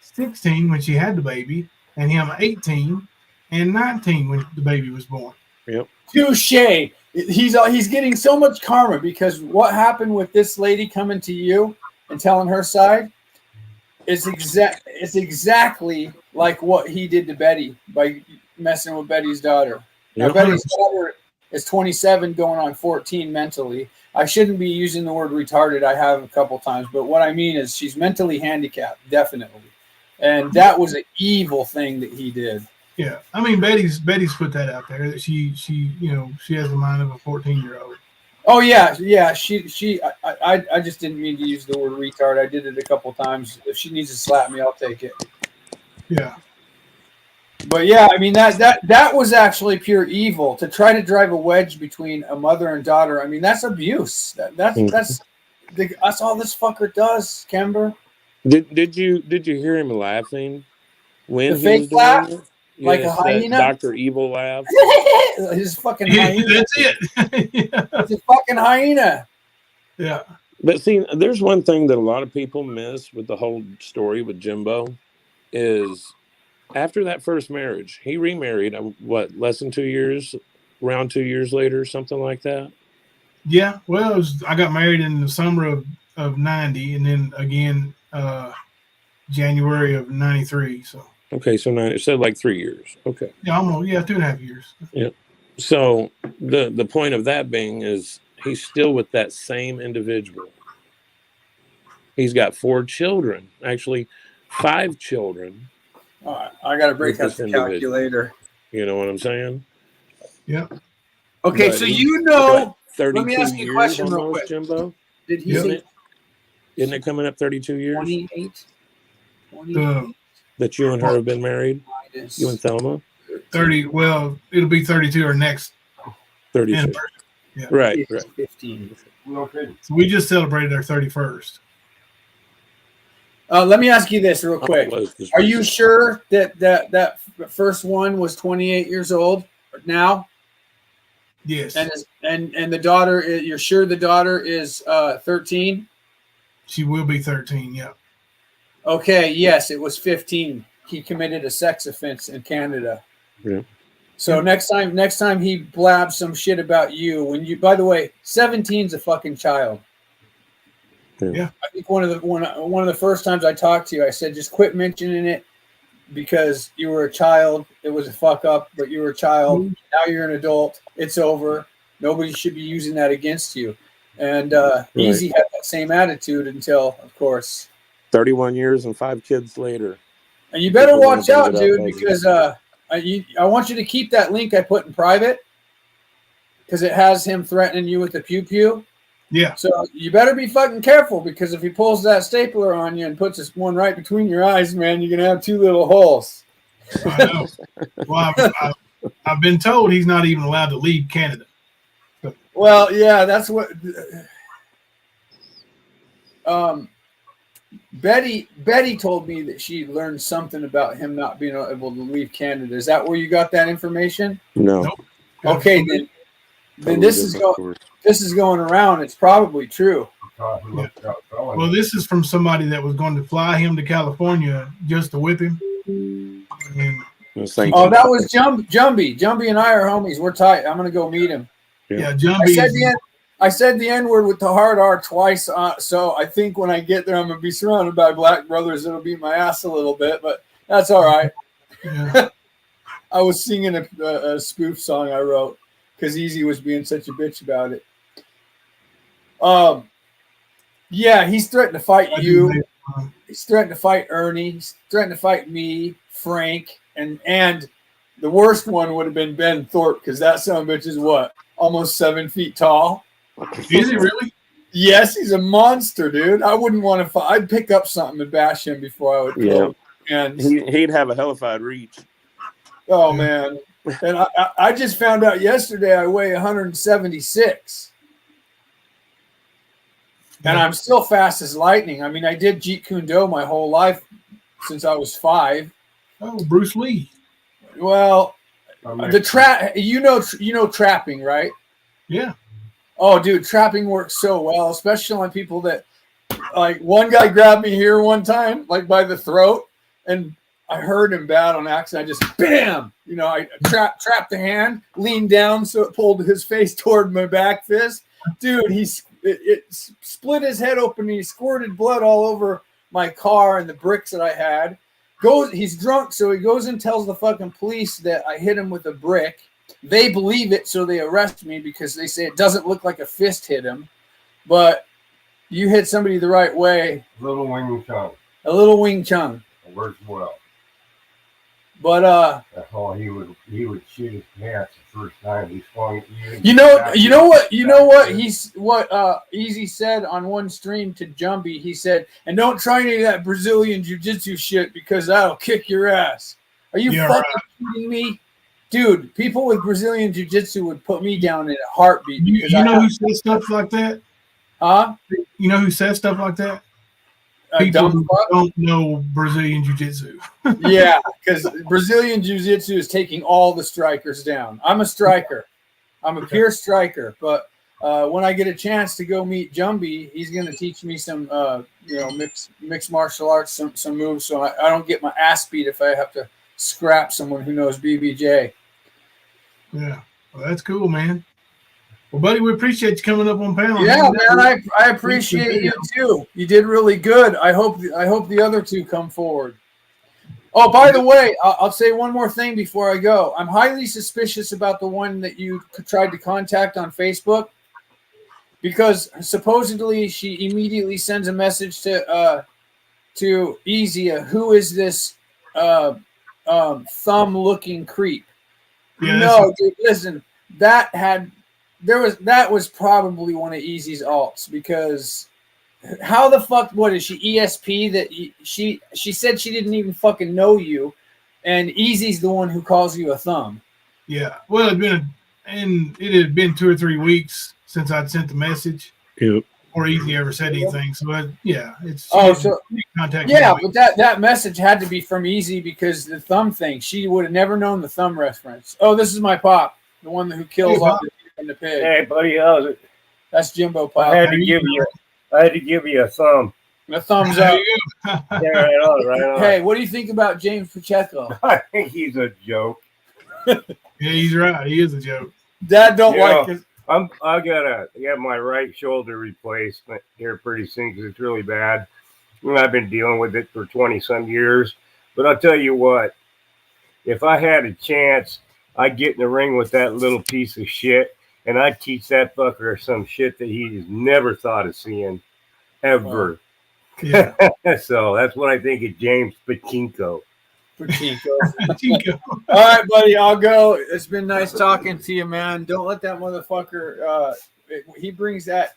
16 when she had the baby, and him 18 and 19 when the baby was born. Yep. Touche. He's getting so much karma, because what happened with this lady coming to you and telling her side is exactly like what he did to Betty by messing with Betty's daughter. Now, Yep. Betty's daughter is 27 going on 14 mentally. I shouldn't be using the word retarded. I have a couple times, but what I mean is she's mentally handicapped, definitely. And that was an evil thing that he did. Yeah, I mean Betty's put that out there that she has the mind of a 14-year-old. Oh yeah. I just didn't mean to use the word retard. I did it a couple times. If she needs to slap me, I'll take it. Yeah. But yeah, I mean that was actually pure evil, to try to drive a wedge between a mother and daughter. I mean, that's abuse. That's all this fucker does, Kember. Did you hear him laughing when The he fake was doing laugh? it? Like Yes, a hyena? Dr. Evil laugh. His fucking hyena. That's it. Yeah. It's a fucking hyena. Yeah. But see, there's one thing that a lot of people miss with the whole story with Jimbo is after that first marriage, he remarried, less than 2 years, around 2 years later, something like that? Yeah. Well, I got married in the summer of 90, and then again January of 93. So. Okay, so now it said like 3 years. Okay. Yeah, almost. Yeah, 2.5 years. Yeah. So the point of that being is he's still with that same individual. He's got 4 children, actually 5 children. All right, I got to break out the Individual. calculator. You know what I'm saying? Yeah. Okay, But so he's you know, got 32 let me ask you a years question real almost, quick. Jimbo. Did he Yep. say Isn't it coming up 32 years 28? 28 that you and her have been married? minus You and Thelma? 30. Well, it'll be 32 or next 32. anniversary. Yeah. Right. 15. So we just celebrated our 31st. Let me ask you this real quick. This Are you weekend. sure that first one was 28 years old now? Yes. And the daughter, you're sure the daughter is 13? She will be 13. Yeah. Okay, yes, it was 15. He committed a sex offense in Canada. Yeah. So next time he blabs some shit about you, by the way, 17's a fucking child. Yeah. I think one of the first times I talked to you, I said just quit mentioning it because you were a child. It was a fuck up, but you were a child. Now you're an adult. It's over. Nobody should be using that against you. And Easy had that same attitude until, of course, 31 years and 5 kids later. And you better People watch wanna out, bring it up, dude, baby. because I want you to keep that link I put in private because it has him threatening you with the pew pew. Yeah. So you better be fucking careful because if he pulls that stapler on you and puts this one right between your eyes, man, you're gonna have 2 little holes. I know. Well, I've been told he's not even allowed to leave Canada. Well, yeah, that's what. Betty told me that she learned something about him not being able to leave Canada. Is that where you got that information? No. Nope. Okay, then this is going around. It's probably true. Yeah. Well, this is from somebody that was going to fly him to California just to whip him. And, oh, that was Jumby. Jumby and I are homies. We're tight. I'm gonna go meet him. yeah, Jumby. I said the N word with the hard R twice, so I think when I get there, I'm gonna be surrounded by black brothers that'll beat my ass a little bit, but that's all right. Yeah. I was singing a spoof song I wrote because Easy was being such a bitch about it. Yeah, he's threatened to fight you. He's threatened to fight Ernie. He's threatened to fight me, Frank, and the worst one would have been Ben Thorpe because that son of a bitch is what? Almost 7 feet tall. Is he really? Yes, he's a monster, dude. I wouldn't want to fight. I'd pick up something and bash him before I would kill him. And he'd have a hellified reach. Oh, man. And I just found out yesterday I weigh 176. And I'm still fast as lightning. I mean, I did Jeet Kune Do my whole life since I was 5. Oh, Bruce Lee. Well, you know trapping, right? Yeah. Oh, dude, trapping works so well, especially on people that, like, one guy grabbed me here one time, like by the throat, and I heard him bad on accident. I just, bam! You know, I trapped the hand, leaned down so it pulled his face toward my back fist. Dude, it split his head open and he squirted blood all over my car and the bricks that I had. He's drunk, so he goes and tells the fucking police that I hit him with a brick. They believe it, so they arrest me because they say it doesn't look like a fist hit him. But you hit somebody the right way. Little Wing Chun. A little Wing Chun. It works well. But that's all he would shoot his pants the first time he swung at you. You know what Easy said on one stream to Jumbie. He said, "And don't try any of that Brazilian jiu-jitsu shit because that'll kick your ass." Are you fucking kidding me? Dude, people with Brazilian jiu-jitsu would put me down in a heartbeat. You know who says stuff like that? Huh? You know who says stuff like that? People who don't know Brazilian jiu-jitsu. Yeah, because Brazilian jiu-jitsu is taking all the strikers down. I'm a striker. I'm a pure striker. But when I get a chance to go meet Jumbie, he's going to teach me some, mixed martial arts, some moves, so I don't get my ass beat if I have to scrap someone who knows BBJ. Yeah, well, that's cool, man. Well, buddy, we appreciate you coming up on panel. Yeah, man, I appreciate you too. You did really good. I hope the other two come forward. Oh, by the way, I'll say one more thing before I go. I'm highly suspicious about the one that you tried to contact on Facebook because supposedly she immediately sends a message to Easy. Who is this thumb-looking creep? Yeah, no, dude, listen, that was probably one of Easy's alts because how the fuck, what is she, ESP, that she said she didn't even fucking know you, and Easy's the one who calls you a thumb. Yeah, well, it had been 2 or 3 weeks since I'd sent the message. Yep. Or Easy ever said anything, so it's contact. Yeah, but that message had to be from Easy because the thumb thing, she would have never known the thumb reference. Oh, this is my pop, the one who kills all the sheep and the pig. Hey, buddy, how's it? That's Jimbo Pop. I had to give you a thumb. A thumbs up. Yeah, right on. Hey, what do you think about James Pacheco? I think he's a joke. Yeah, he's right. He is a joke. Dad don't like it. I gotta get my right shoulder replaced here pretty soon because it's really bad. And I've been dealing with it for 20-some years. But I'll tell you what, if I had a chance, I'd get in the ring with that little piece of shit, and I'd teach that fucker some shit that he's never thought of seeing, ever. Yeah. So that's what I think of James Pachinko. All right, buddy, I'll go. It's been nice talking to you, man. Don't let that motherfucker. He brings that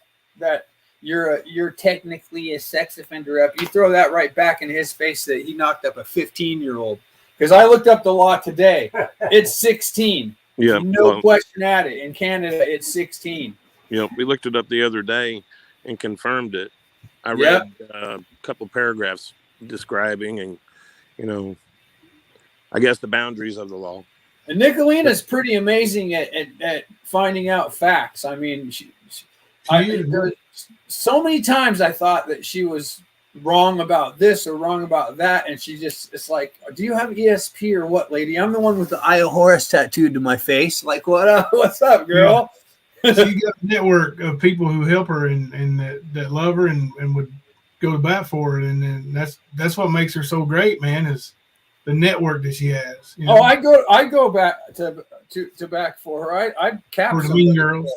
you're technically a sex offender up. You throw that right back in his face that he knocked up a 15-year-old. Because I looked up the law today. It's 16. Yeah, no question at it. In Canada, it's 16. Yeah, we looked it up the other day and confirmed it. I read a couple paragraphs describing and, you know, I guess the boundaries of the law. And Nicolina's pretty amazing at finding out facts. I mean, there's so many times I thought that she was wrong about this or wrong about that, and it's like, do you have ESP or what, lady? I'm the one with the Eye of Horus tattooed to my face. Like, what up? What's up, girl? Yeah. So you got a network of people who help her and that love her and would go to bat for her, and then that's what makes her so great, man, is the network that she has. You know? Oh, I go back to back for her. I'd cap for the Mean Girls.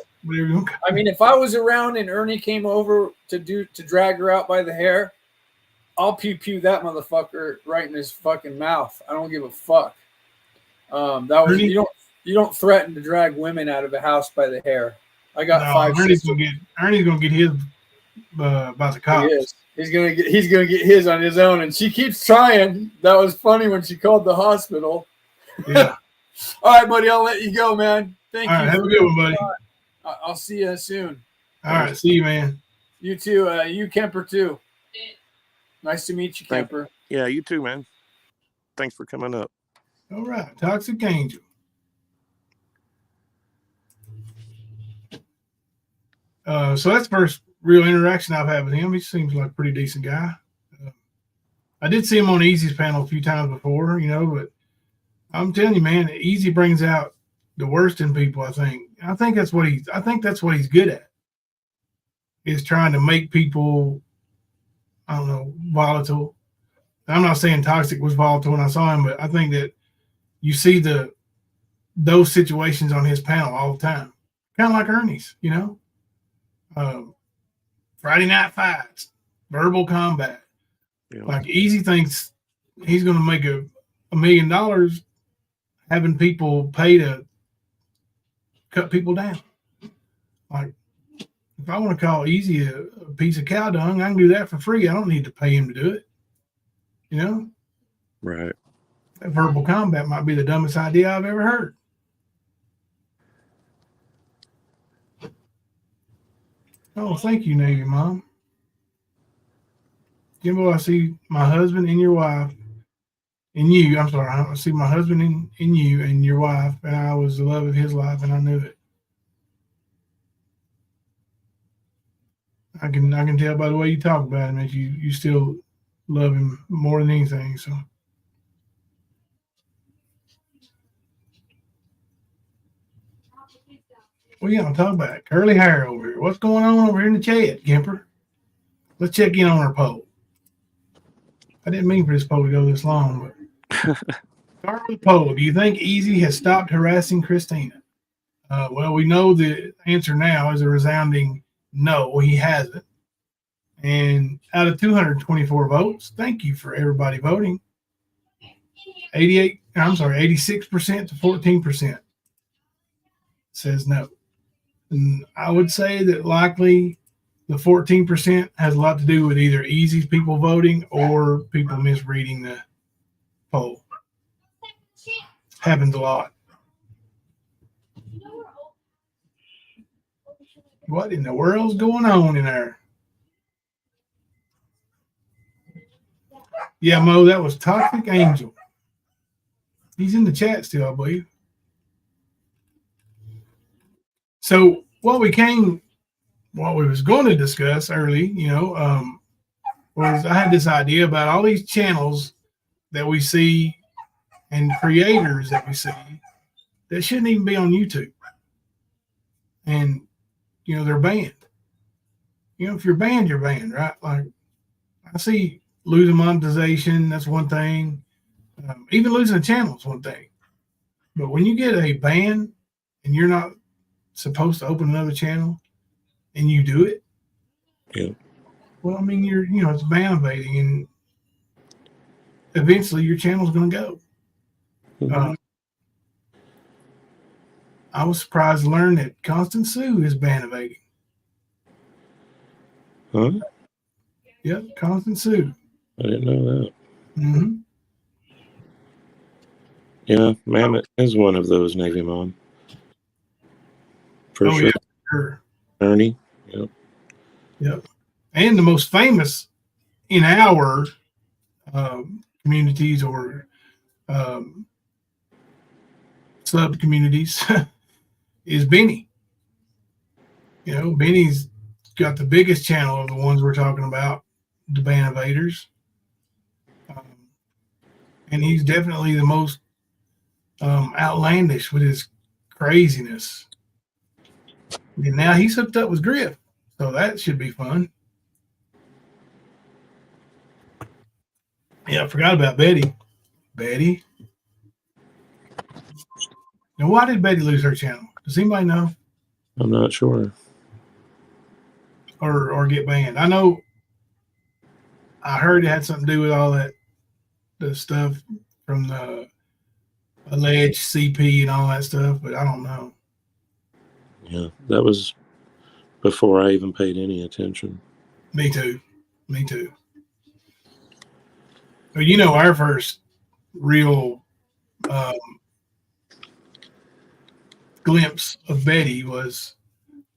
I mean, if I was around and Ernie came over to drag her out by the hair, I'll pew that motherfucker right in his fucking mouth. I don't give a fuck. That was you don't threaten to drag women out of a house by the hair. I got 5 Ernie's gonna get his by the cops. He's gonna get his on his own, and she keeps trying. That was funny when she called the hospital. Yeah. All right, buddy. I'll let you go, man. Thank you. All right, have a good one, buddy. I'll see you soon. All right, see you, man. You too. You Kemper too. Nice to meet you, Kemper. Yeah, you too, man. Thanks for coming up. All right, Toxic Angel. So that's the first real interaction I've had with him. He seems like a pretty decent guy. I did see him on Easy's panel a few times before, you know, but I'm telling you, man, Easy brings out the worst in people. I think that's what he's good at, is trying to make people, I don't know, volatile. I'm not saying Toxic was volatile when I saw him, but I think that you see those situations on his panel all the time, kind of like Ernie's, you know. Friday night fights, verbal combat. Yeah. Like Easy thinks he's going to make $1 million having people pay to cut people down. Like, if I want to call Easy a piece of cow dung, I can do that for free. I don't need to pay him to do it. You know? Right. That verbal combat might be the dumbest idea I've ever heard. Oh, thank you, Navy Mom. Jimbo, I see my husband and your wife in you. I'm sorry. I see my husband in you and your wife, and I was the love of his life, and I knew it. I can tell by the way you talk about him that you still love him more than anything. So. Well, yeah, I'll talk about it. Curly hair over here. What's going on over here in the chat, Kemper? Let's check in on our poll. I didn't mean for this poll to go this long, but start with the poll. Do you think Easy has stopped harassing Christina? Well, we know the answer now is a resounding no, he hasn't. And out of 224 votes, thank you for everybody voting. 86% to 14% says no. And I would say that likely the 14% has a lot to do with either Easy's people voting or people misreading the poll. Happens a lot. What in the world's going on in there? Yeah, Mo, that was Toxic Angel. He's in the chat still, I believe. So what we was going to discuss early, you know, was I had this idea about all these channels that we see and creators that we see that shouldn't even be on YouTube. And, you know, they're banned. You know, if you're banned, you're banned, right? Like, I see losing monetization, that's one thing. Even losing a channel is one thing. But when you get a ban and you're not supposed to open another channel and you do it, yeah. Well, I mean, it's ban evading, and eventually your channel's going to go. Mm-hmm. I was surprised to learn that Constant Sue is ban evading. Huh? Yep, Constant Sue. I didn't know that. Mm-hmm. Yeah, MamaT is one of those, Navy Mom. For sure. Yeah, sure. Ernie. Yep. Yep. and the most famous in our communities or sub communities is Benny. You know, Benny's got the biggest channel of the ones we're talking about, the Band of Vaders. And he's definitely the most outlandish with his craziness. And now he's hooked up with Griff, so that should be fun. Yeah, I forgot about Betty. Betty. Now, why did Betty lose her channel? Does anybody know? I'm not sure. Or get banned? I know. I heard it had something to do with all that, the stuff from the alleged CP and all that stuff, but I don't know. Yeah, that was before I even paid any attention. Me too. Me too. But you know, our first real glimpse of Betty was,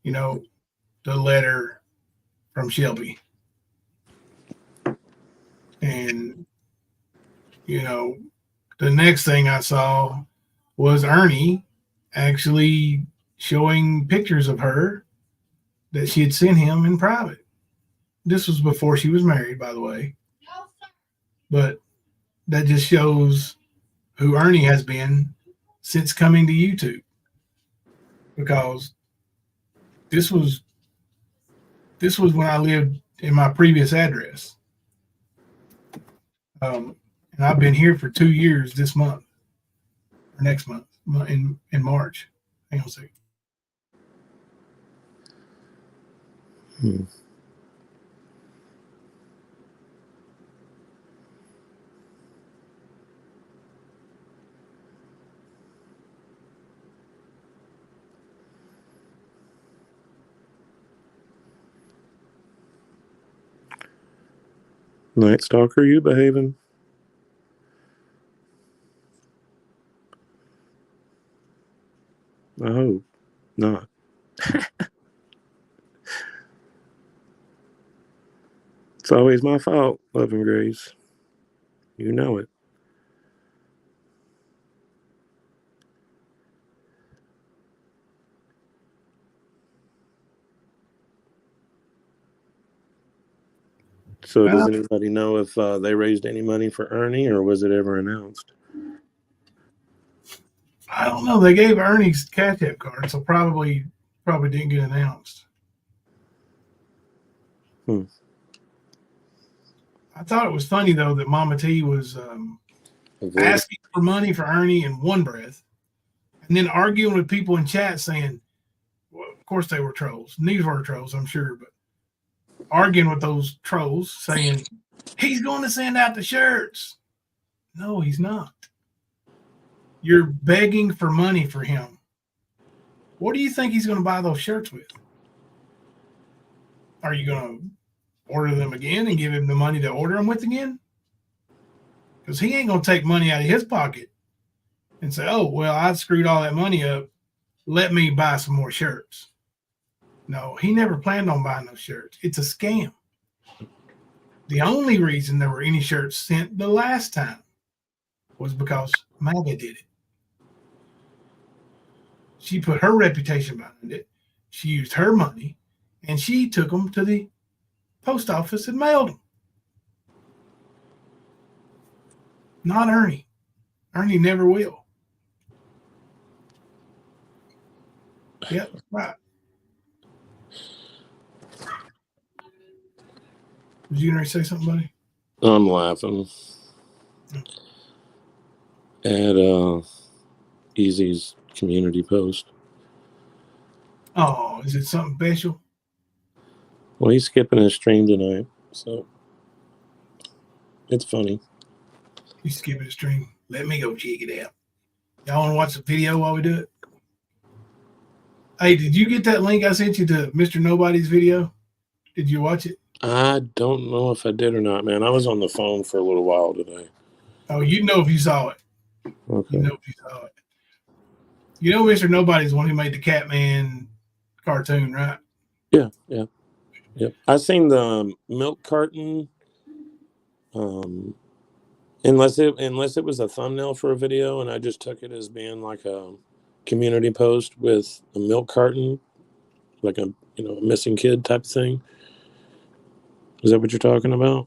you know, the letter from Shelby. And, you know, the next thing I saw was Ernie actually showing pictures of her that she had sent him in private. This was before she was married, by the way. But that just shows who Ernie has been since coming to YouTube. Because this was when I lived in my previous address. And I've been here for 2 years this month, or next month, in March. Hang on a second. Night Stalker, you behaving? I hope not. It's always my fault, Love and Grace. You know it. So does anybody know if they raised any money for Ernie, or was it ever announced? I don't know. They gave Ernie's Cash App card, so probably didn't get announced. I thought it was funny, though, that MamaT was asking for money for Ernie in one breath and then arguing with people in chat saying, well, of course they were trolls. These were trolls, I'm sure, but arguing with those trolls saying, he's going to send out the shirts. No, he's not. You're begging for money for him. What do you think he's going to buy those shirts with? Are you going to order them again and give him the money to order them with again? Because he ain't going to take money out of his pocket and say, oh, well, I screwed all that money up. Let me buy some more shirts. No, he never planned on buying those shirts. It's a scam. The only reason there were any shirts sent the last time was because MAGA did it. She put her reputation behind it. She used her money, and she took them to the post office and mailed them. Not Ernie. Ernie never will. Yep, right. Was you going to say something, buddy? I'm laughing at Easy's community post. Oh, is it something special? Well, he's skipping his stream tonight, so it's funny. He's skipping his stream. Let me go check it out. Y'all want to watch the video while we do it? Hey, did you get that link I sent you to Mr. Nobody's video? Did you watch it? I don't know if I did or not, man. I was on the phone for a little while today. Oh, you know if you saw it. Okay. You know if you saw it. You know Mr. Nobody's the one who made the Catman cartoon, right? Yeah, yeah. Yep. I seen the milk carton. Unless it was a thumbnail for a video, and I just took it as being like a community post with a milk carton, like a a missing kid type thing. Is that what you're talking about?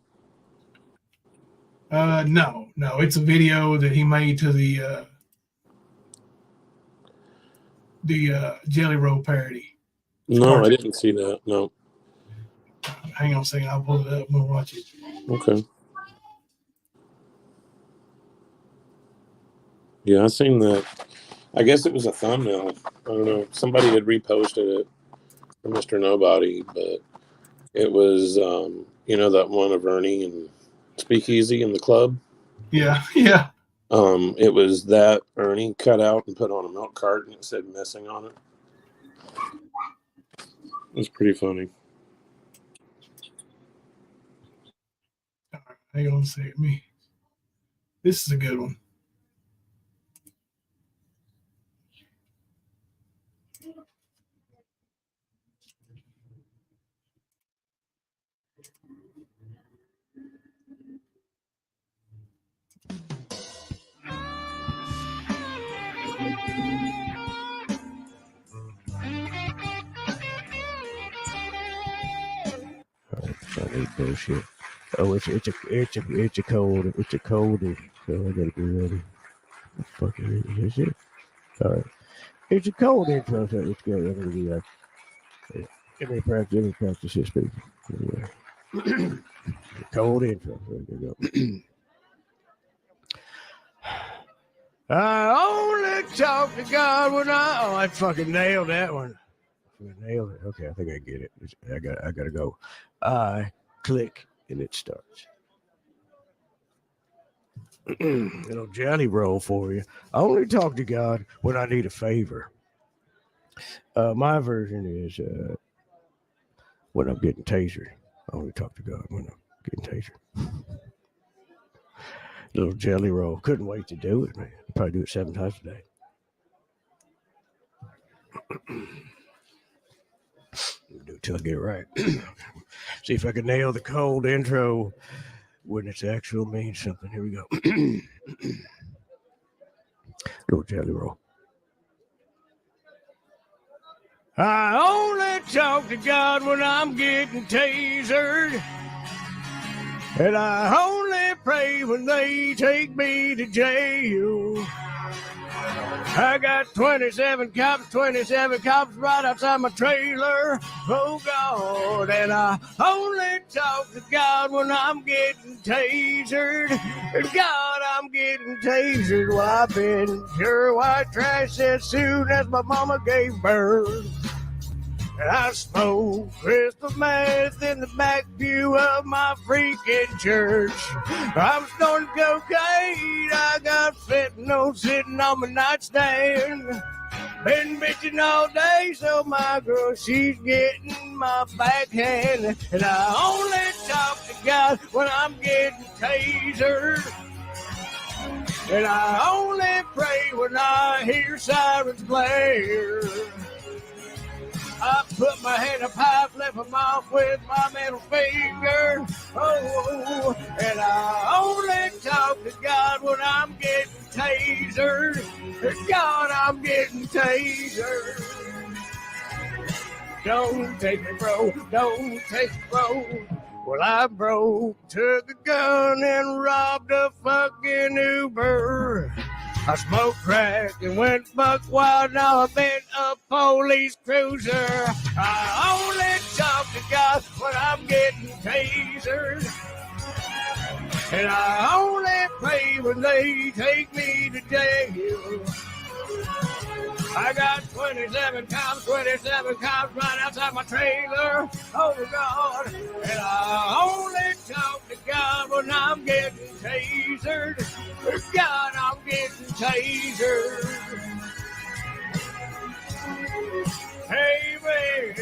No, it's a video that he made to the Jelly Roll parody. No, I didn't see that. No. Hang on a second, I'll pull it up and we'll watch it. Okay. Yeah, I seen that. I guess it was a thumbnail. I don't know. Somebody had reposted it for Mr. Nobody, but it was that one of Ernie and Speakeasy in the club. Yeah. It was that Ernie cut out and put on a milk carton. It said missing on it. It was pretty funny. All right, hang on a second. This is a good one. Bullshit. Oh, it's a cold. It's a cold. So I gotta be ready. What the fuck is it? All right. It's a cold intro, so it's good. I'm gonna be let me practice this speaking. Anyway. Cold intro. There you go. I only talk to God when I fucking nailed that one. Nailed it. Okay, I think I get it. I gotta go. I click and it starts. Little jelly roll for you. I only talk to God when I need a favor. My version is when I'm getting tasered. I only talk to God when I'm getting tasered. Little jelly roll. Couldn't wait to do it, man. I'll probably do it 7 times a day. Do it till I get it right. See if I can nail the cold intro when it's actual means something. Here we go. Little jelly roll. I only talk to God when I'm getting tasered. And I only pray when they take me to jail. I got 27 cops right outside my trailer. Oh, God. And I only talk to God when I'm getting tasered. God, I'm getting tasered. Well, I've been pure white trash as soon as my mama gave birth. And I smoke crystal meth in the back view of my freaking church. I'm snorting cocaine. I got fentanyl sitting on my nightstand. Been bitching all day, so my girl, she's getting my backhand. And I only talk to God when I'm getting tasered. And I only pray when I hear sirens blare. I put my hand up high, flip them off with my middle finger. Oh, and I only talk to God when I'm getting tasered. God, I'm getting tasered. Don't take me, bro. Don't take me, bro. Well, I broke, took a gun and robbed a fucking Uber. I smoked crack and went buck wild. Now I've been a police cruiser. I only talk to God when I'm getting tasered. And I only pray when they take me to jail. I got 27 cops right outside my trailer. Oh, God. And I only talk to God when I'm getting tasered. God, I'm getting tasered. Hey, man.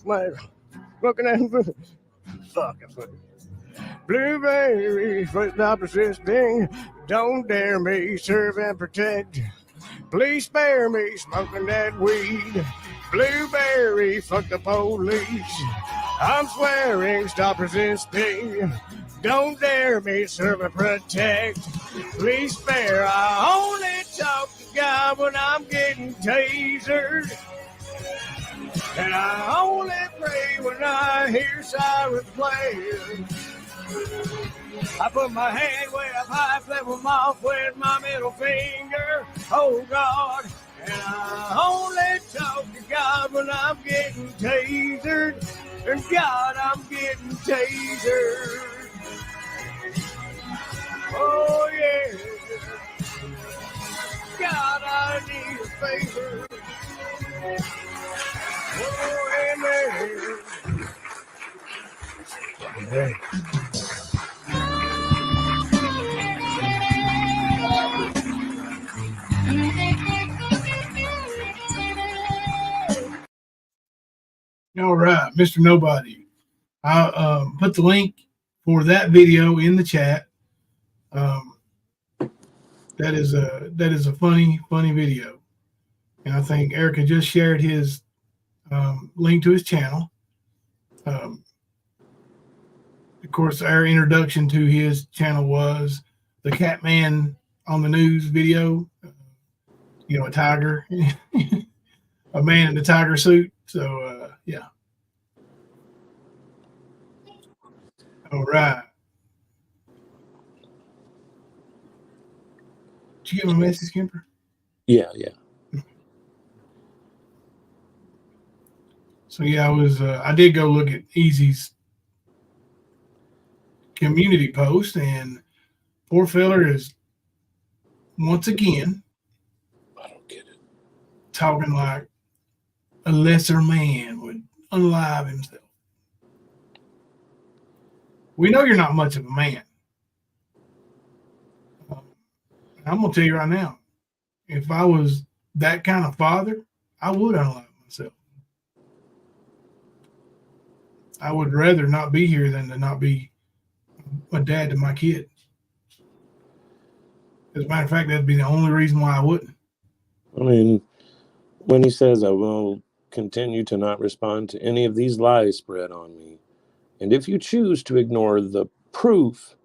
My fucking ass. Fuck, I put it. Blueberries, first stop resisting. Don't dare me, serve and protect. Please spare me smoking that weed. Blueberry, fuck the police. I'm swearing, stop resisting. Don't dare me, serve and protect. Please spare, I only talk to God when I'm getting tasered. And I only pray when I hear sirens playing. I put my hand way up high, flip them off with my middle finger. Oh God, and I only talk to God when I'm getting tasered. And God, I'm getting tasered. Oh yeah, God, I need a favor. Oh amen. Hey. All right, Mr. Nobody. I put the link for that video in the chat. That is a funny video, and I think Erica just shared his link to his channel. Of course, our introduction to his channel was the Catman on the news video. You know, a tiger, a man in a tiger suit. So yeah. All right. Did you get my message, Kemper? Yeah. So yeah, I did go look at Easy's community post, and poor feller is once again I don't get it. talking like a lesser man would unalive himself. We know you're not much of a man. I'm gonna tell you right now, if I was that kind of father, I would unalive myself. I would rather not be here than to not be a dad to my kid. As a matter of fact, that'd be the only reason why I wouldn't. I mean, when he says, I will continue to not respond to any of these lies spread on me, and if you choose to ignore the proof,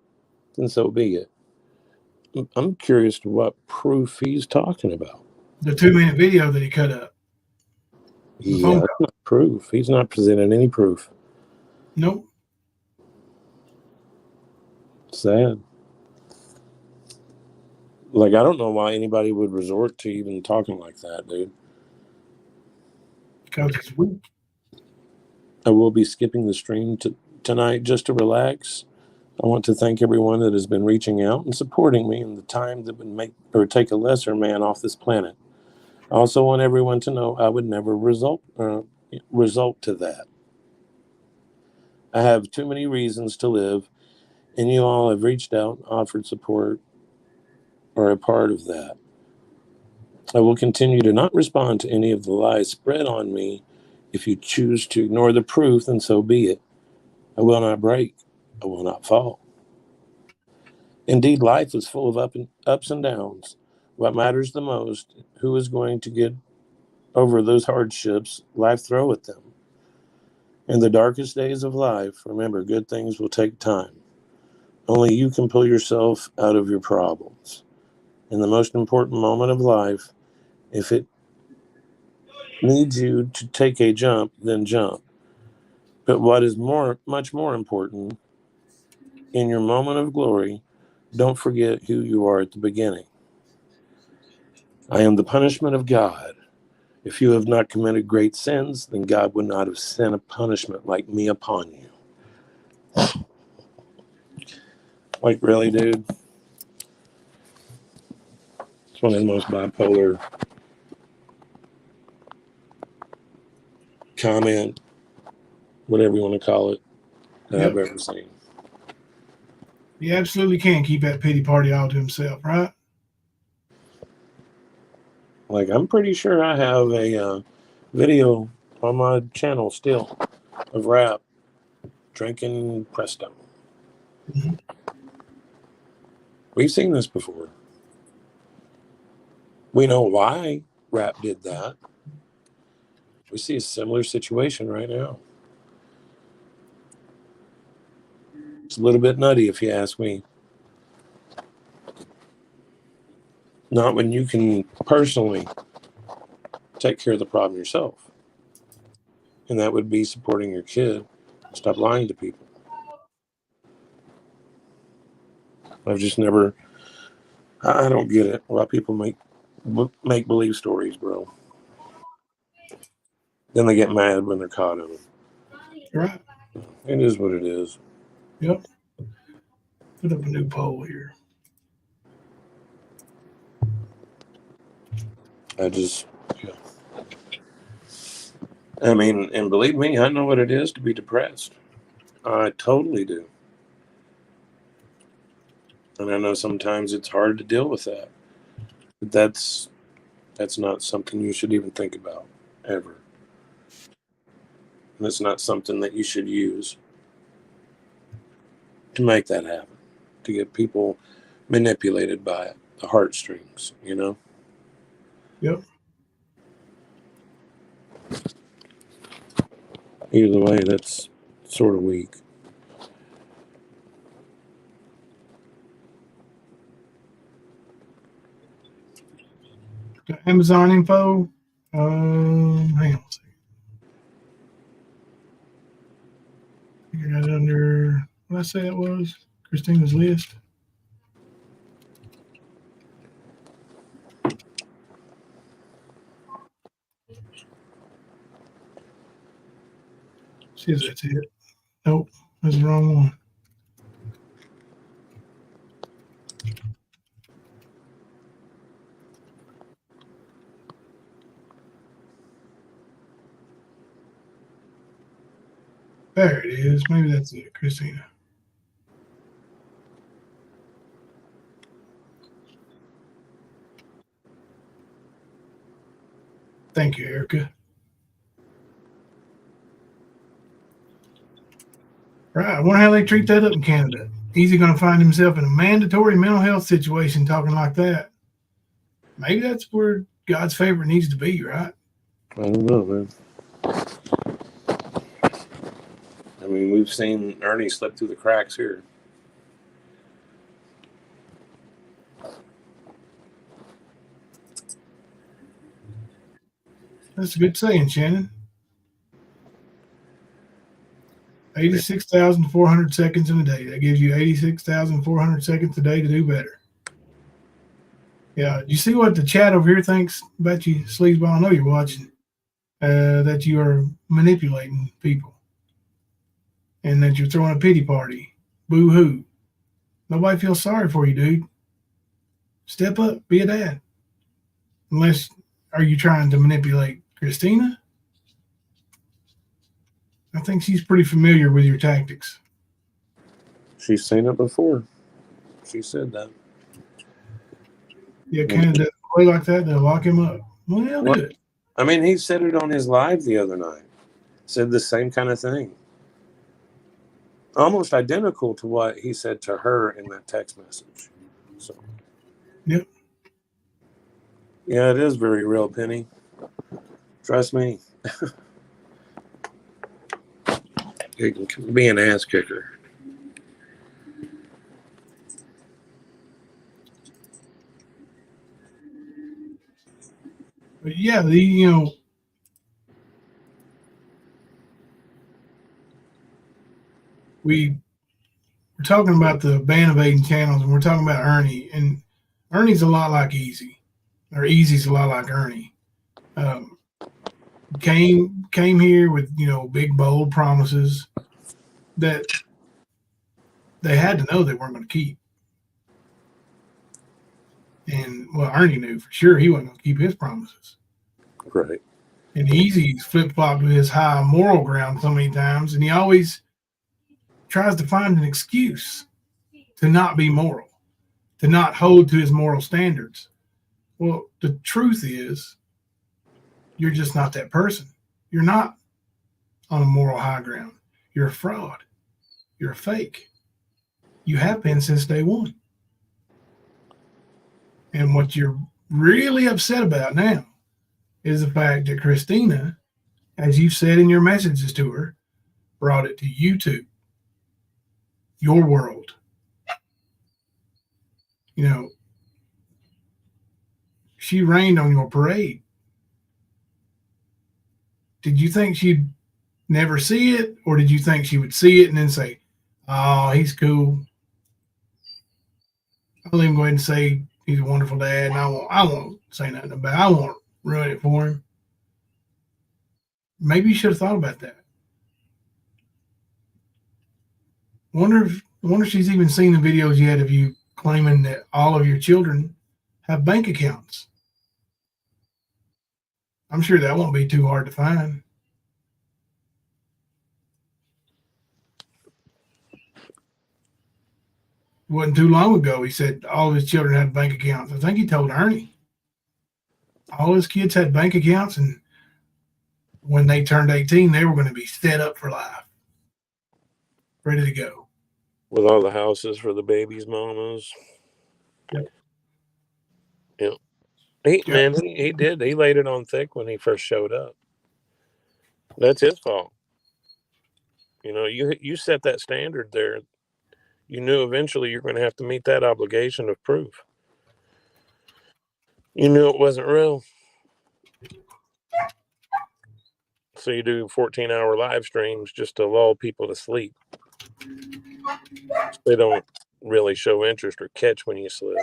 then so be it. I'm curious to what proof he's talking about. The 2-minute video that he cut up. Yeah, that's not proof. He's not presenting any proof. Nope. Sad. Like, I don't know why anybody would resort to even talking like that, dude. Because it's weak. I will be skipping the stream tonight just to relax. I want to thank everyone that has been reaching out and supporting me in the time that would take a lesser man off this planet. I also want everyone to know I would never result to that. I have too many reasons to live, and you all have reached out and offered support or a part of that. I will continue to not respond to any of the lies spread on me. If you choose to ignore the proof, then so be it. I will not break. I will not fall. Indeed, life is full of ups and downs. What matters the most, who is going to get over those hardships life throw at them. In the darkest days of life, remember, good things will take time. Only you can pull yourself out of your problems. In the most important moment of life, if it needs you to take a jump, then jump. But what is much more important, in your moment of glory, don't forget who you are at the beginning. I am the punishment of God. If you have not committed great sins, then God would not have sent a punishment like me upon you. Like, really, dude? It's one of the most bipolar comment, whatever you want to call it, that I've ever seen. He absolutely can keep that pity party all to himself, right? Like, I'm pretty sure I have a video on my channel still of rap drinking Presto. We've seen this before. We know why rap did that. We see a similar situation right now. It's a little bit nutty, if you ask me. Not when you can personally take care of the problem yourself. And that would be supporting your kid. Stop lying to people. I've just never, I don't get it. Why people make believe stories, bro. Then they get mad when they're caught in them. Right. It is what it is. Yep. Put up a new poll here. Yeah. I mean, and believe me, I know what it is to be depressed. I totally do. And I know sometimes it's hard to deal with that. But that's not something you should even think about, ever. And it's not something that you should use to make that happen, to get people manipulated by it, the heartstrings, you know? Yep. Either way, that's sort of weak. Got Amazon info. Hang on a second. I got it under, what did I say it was? Christina's list. See if that's it. Nope, that's the wrong one. There it is. Maybe that's it, Christina. Thank you, Erica. Right. I wonder how they treat that up in Canada. Easy going to find himself in a mandatory mental health situation talking like that. Maybe that's where God's favorite needs to be, right? I don't know, man. I mean, we've seen Ernie slip through the cracks here. That's a good saying, Shannon. 86,400 seconds in a day. That gives you 86,400 seconds a day to do better. Yeah. You see what the chat over here thinks about you, Sleazeball? I know you're watching. That you are manipulating people and that you're throwing a pity party. Boo hoo. Nobody feels sorry for you, dude. Step up, be a dad. Unless, are you trying to manipulate Christina? I think she's pretty familiar with your tactics. She's seen it before. She said that. Yeah, Canada play like that, they'll lock him up. Well, good. I mean, he said it on his live the other night. Said the same kind of thing. Almost identical to what he said to her in that text message. So, yep. Yeah, it is very real, Penny. Trust me. It can be an ass kicker. But yeah, we're talking about the ban of Aiden channels, and we're talking about Ernie, and Ernie's a lot like Easy, or Easy's a lot like Ernie. Came here with big bold promises that they had to know they weren't going to keep. And well, Ernie knew for sure he wasn't going to keep his promises. Right. And Easy's flip-flopped with his high moral ground so many times, and he always tries to find an excuse to not be moral, to not hold to his moral standards. Well, the truth is, you're just not that person. You're not on a moral high ground. You're a fraud. You're a fake. You have been since day one. And what you're really upset about now is the fact that Christina, as you've said in your messages to her, brought it to YouTube, your world. You know, she rained on your parade. Did you think she'd never see it, or did you think she would see it and then say, "Oh, he's cool"? I'll even go ahead and say he's a wonderful dad, and I won't say nothing about it. I won't ruin it for him. Maybe you should have thought about that. Wonder if she's even seen the videos yet of you claiming that all of your children have bank accounts. I'm sure that won't be too hard to find. It wasn't too long ago he said all of his children had bank accounts. I think he told Ernie all his kids had bank accounts, and when they turned 18, they were going to be set up for life, ready to go. With all the houses for the babies' mamas. Yep. Yeah. Yep. Man, he did. He laid it on thick when he first showed up. That's his fault. You know, you set that standard there. You knew eventually you're going to have to meet that obligation of proof. You knew it wasn't real. So you do 14-hour live streams just to lull people to sleep. They don't really show interest or catch when you slip.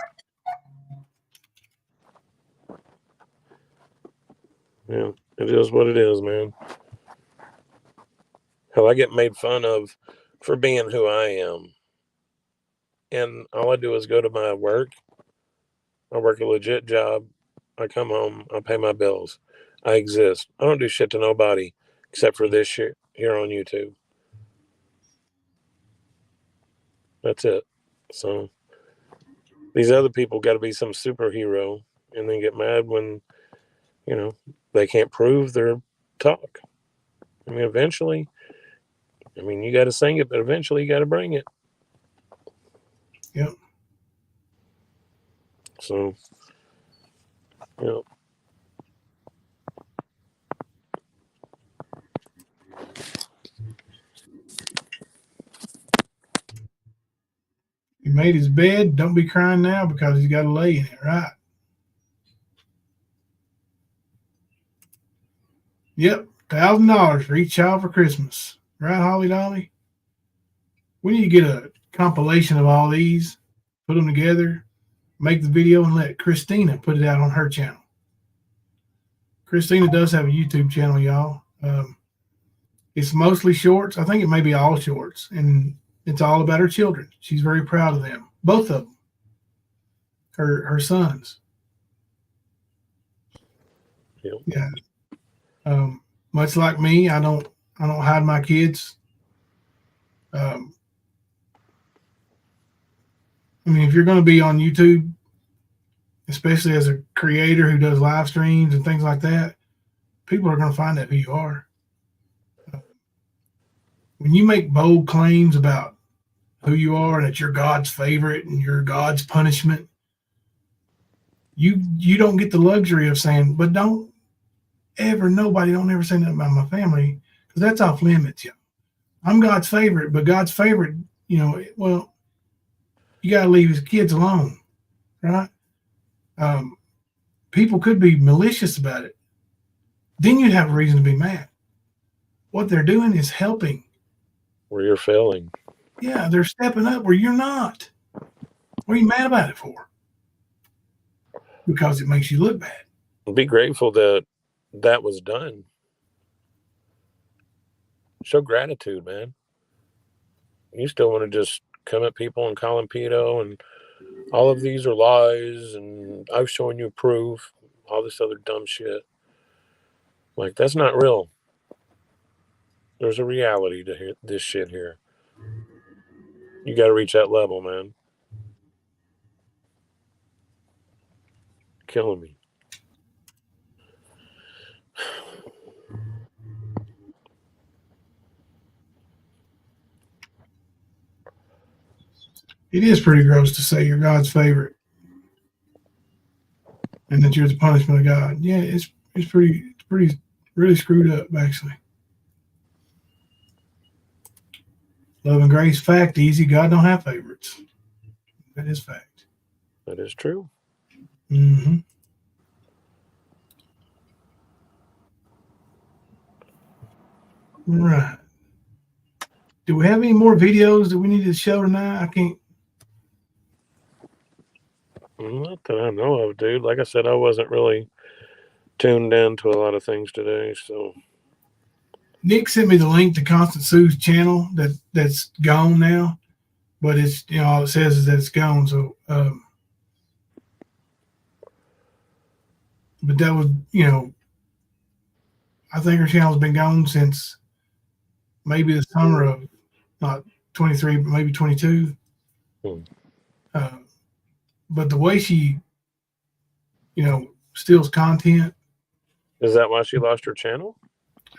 Yeah, it is what it is, man. Hell, I get made fun of for being who I am. And all I do is go to my work. I work a legit job. I come home. I pay my bills. I exist. I don't do shit to nobody except for this shit here on YouTube. That's it. So these other people got to be some superhero and then get mad when, you know, they can't prove their talk. I mean, eventually, you got to sing it, but eventually you got to bring it. Yep. So, you know. He made his bed. Don't be crying now because he's got to lay in it, right? Yep, $1,000 for each child for Christmas, right, Holly Dolly? We need to get a compilation of all these, put them together, make the video, and let Christina put it out on her channel. Christina does have a YouTube channel, y'all. It's mostly shorts. I think it may be all shorts, and it's all about her children. She's very proud of them, both of them, her sons. Yep. Yeah. Much like me, I don't hide my kids. I mean, if you're going to be on YouTube, especially as a creator who does live streams and things like that, people are going to find out who you are. When you make bold claims about who you are and that you're God's favorite and you're God's punishment, you don't get the luxury of saying, but don't ever say nothing about my family, because that's off limits. Yeah, I'm God's favorite, but God's favorite, well, you got to leave his kids alone, right? People could be malicious about it. Then you'd have a reason to be mad. What they're doing is helping. Where you're failing. Yeah, they're stepping up where you're not. What are you mad about it for? Because it makes you look bad. Be grateful that that was done. Show gratitude, man. You still want to just come at people and call them pedo and all of these are lies and I've shown you proof, all this other dumb shit. Like, that's not real. There's a reality to this shit here. You got to reach that level, man. Killing me. It is pretty gross to say you're God's favorite. and that you're the punishment of God. Yeah, it's really screwed up, actually. Love and grace, fact, easy. God don't have favorites. That is fact. That is true. Mm-hmm. Right. Do we have any more videos that we need to show tonight? I can't. Not that I know of, dude. Like I said, I wasn't really tuned in to a lot of things today, so. Nick sent me the link to Constant Sue's channel that's gone now, but it's, you know, all it says is that it's gone. So, but that was, you know, I think her channel's been gone since maybe the summer of not 23, but maybe 22. But the way she, you know, steals content. Is that why she lost her channel?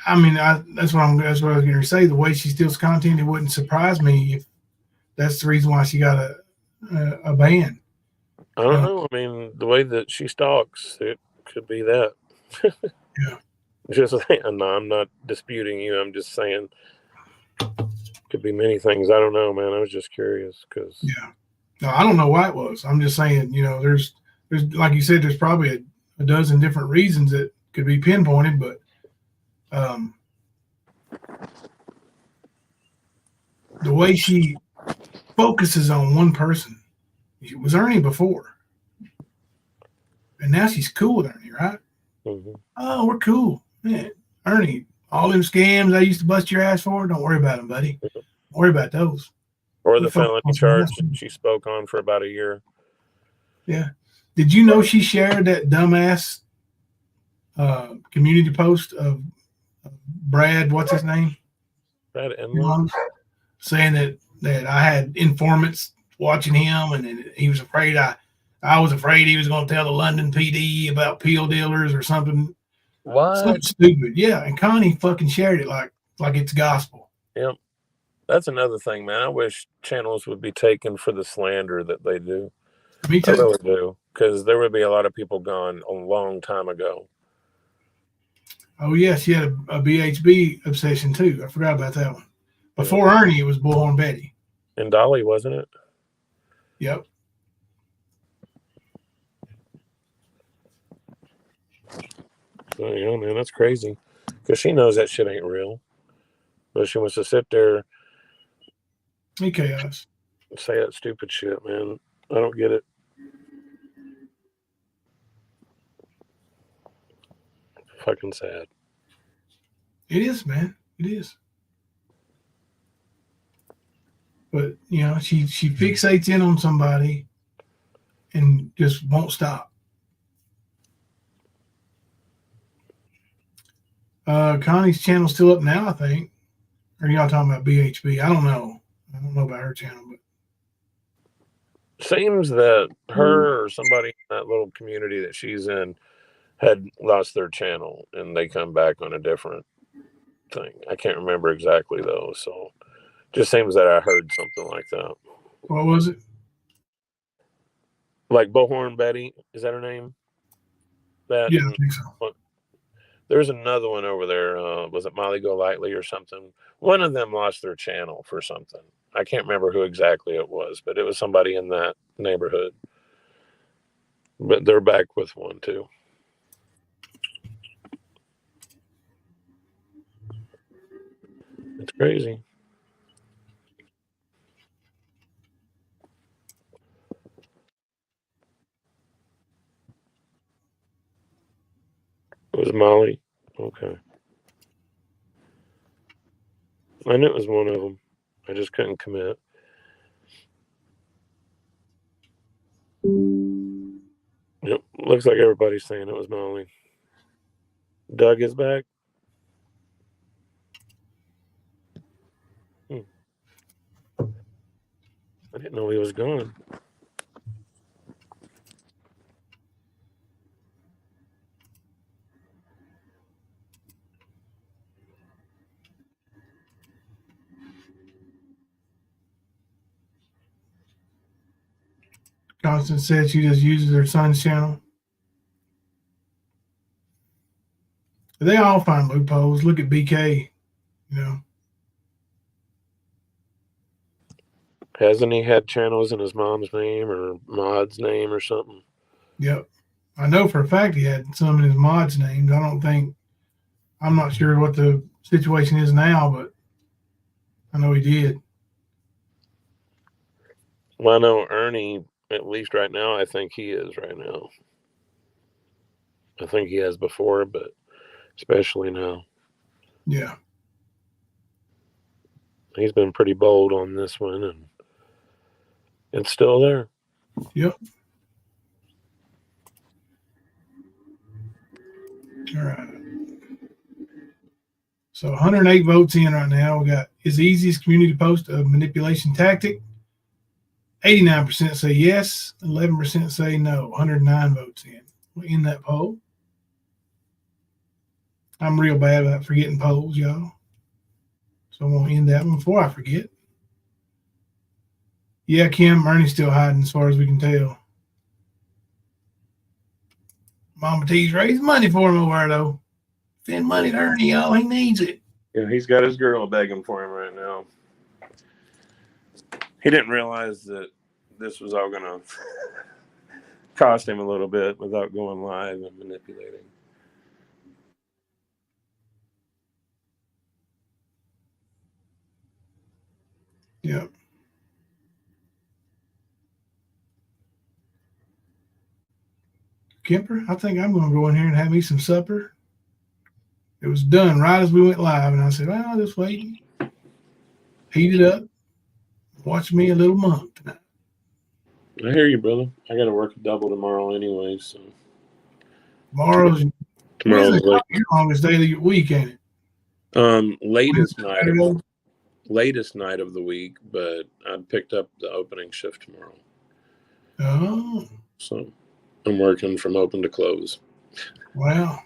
I mean, that's what I was going to say. The way she steals content, it wouldn't surprise me if that's the reason why she got a ban. I don't know. I mean, the way that she stalks, it could be that. Yeah. Just saying. No, I'm not disputing you. I'm just saying could be many things. I don't know, man. I was just curious because. Yeah. No, I don't know why it was. I'm just saying, you know, there's like you said, there's probably a dozen different reasons that could be pinpointed, but the way she focuses on one person. She was Ernie before, and now she's cool with Ernie, right? Mm-hmm. Oh, we're cool, man. Ernie, all them scams I used to bust your ass for, don't worry about them, buddy. Don't worry about those. Or the felony charge she spoke on for about a year. Yeah. Did you know she shared that dumbass community post of Brad, what's his name? Brad Enlow? Saying that I had informants watching him, and he was afraid I was afraid he was going to tell the London PD about pill dealers or something. What? Something stupid. Yeah, and Connie fucking shared it like it's gospel. Yep. That's another thing, man. I wish channels would be taken for the slander that they do. Me too. I really do, because there would be a lot of people gone a long time ago. Oh yeah, she had a BHB obsession too. I forgot about that one. Before Ernie, it was Bullhorn Betty. And Dolly, wasn't it? Yep. So, yeah, man, that's crazy. Because she knows that shit ain't real. But she wants to sit there and chaos. Say that stupid shit, man. I don't get it. Fucking sad. It is, man. It is. But, you know, she fixates in on somebody and just won't stop. Connie's channel's still up now, I think. Or y'all talking about BHB? I don't know. I don't know about her channel, but seems that her or somebody in that little community that she's in had lost their channel and they come back on a different thing. I can't remember exactly though, so just seems that I heard something like that. What was it? Like Bullhorn Betty, is that her name? That, yeah, I think so. There's another one over there. Was it Molly Golightly or something? One of them lost their channel for something. I can't remember who exactly it was, but it was somebody in that neighborhood. But they're back with one too. It's crazy. It was Molly. Okay. I knew it was one of them. I just couldn't commit. Yep. Looks like everybody's saying it was Molly. Doug is back. I didn't know he was gone. Constance said she just uses her son's channel. They all find loopholes. Look at BK, you know. Hasn't he had channels in his mom's name or Mod's name or something? Yep. I know for a fact he had some in his mod's names. I'm not sure what the situation is now, but I know he did. Well, I know Ernie, at least right now, I think he is right now. I think he has before, but especially now. Yeah. He's been pretty bold on this one, and it's still there. Yep. All right. So 108 votes in right now. We got is the easiest community post a manipulation tactic? 89% say yes, 11% say no. 109 votes in. We'll end that poll. I'm real bad about forgetting polls, y'all. So I'm gonna end that one before I forget. Yeah, Kim, Ernie's still hiding as far as we can tell. Mama T's raising money for him over there, though. Send money to Ernie, y'all. He needs it. Yeah, he's got his girl begging for him right now. He didn't realize that this was all going to cost him a little bit without going live and manipulating. Yep. Kemper, I think I'm going to go in here and have me some supper. It was done right as we went live, and I said, well, I'll just wait. Heat it up. Watch me a little monk tonight. I hear you, brother. I got to work a double tomorrow anyway, so. Tomorrow's late. your longest day of the week, ain't it? Latest night of the week, but I picked up the opening shift tomorrow. Oh. So I'm working from open to close. Wow.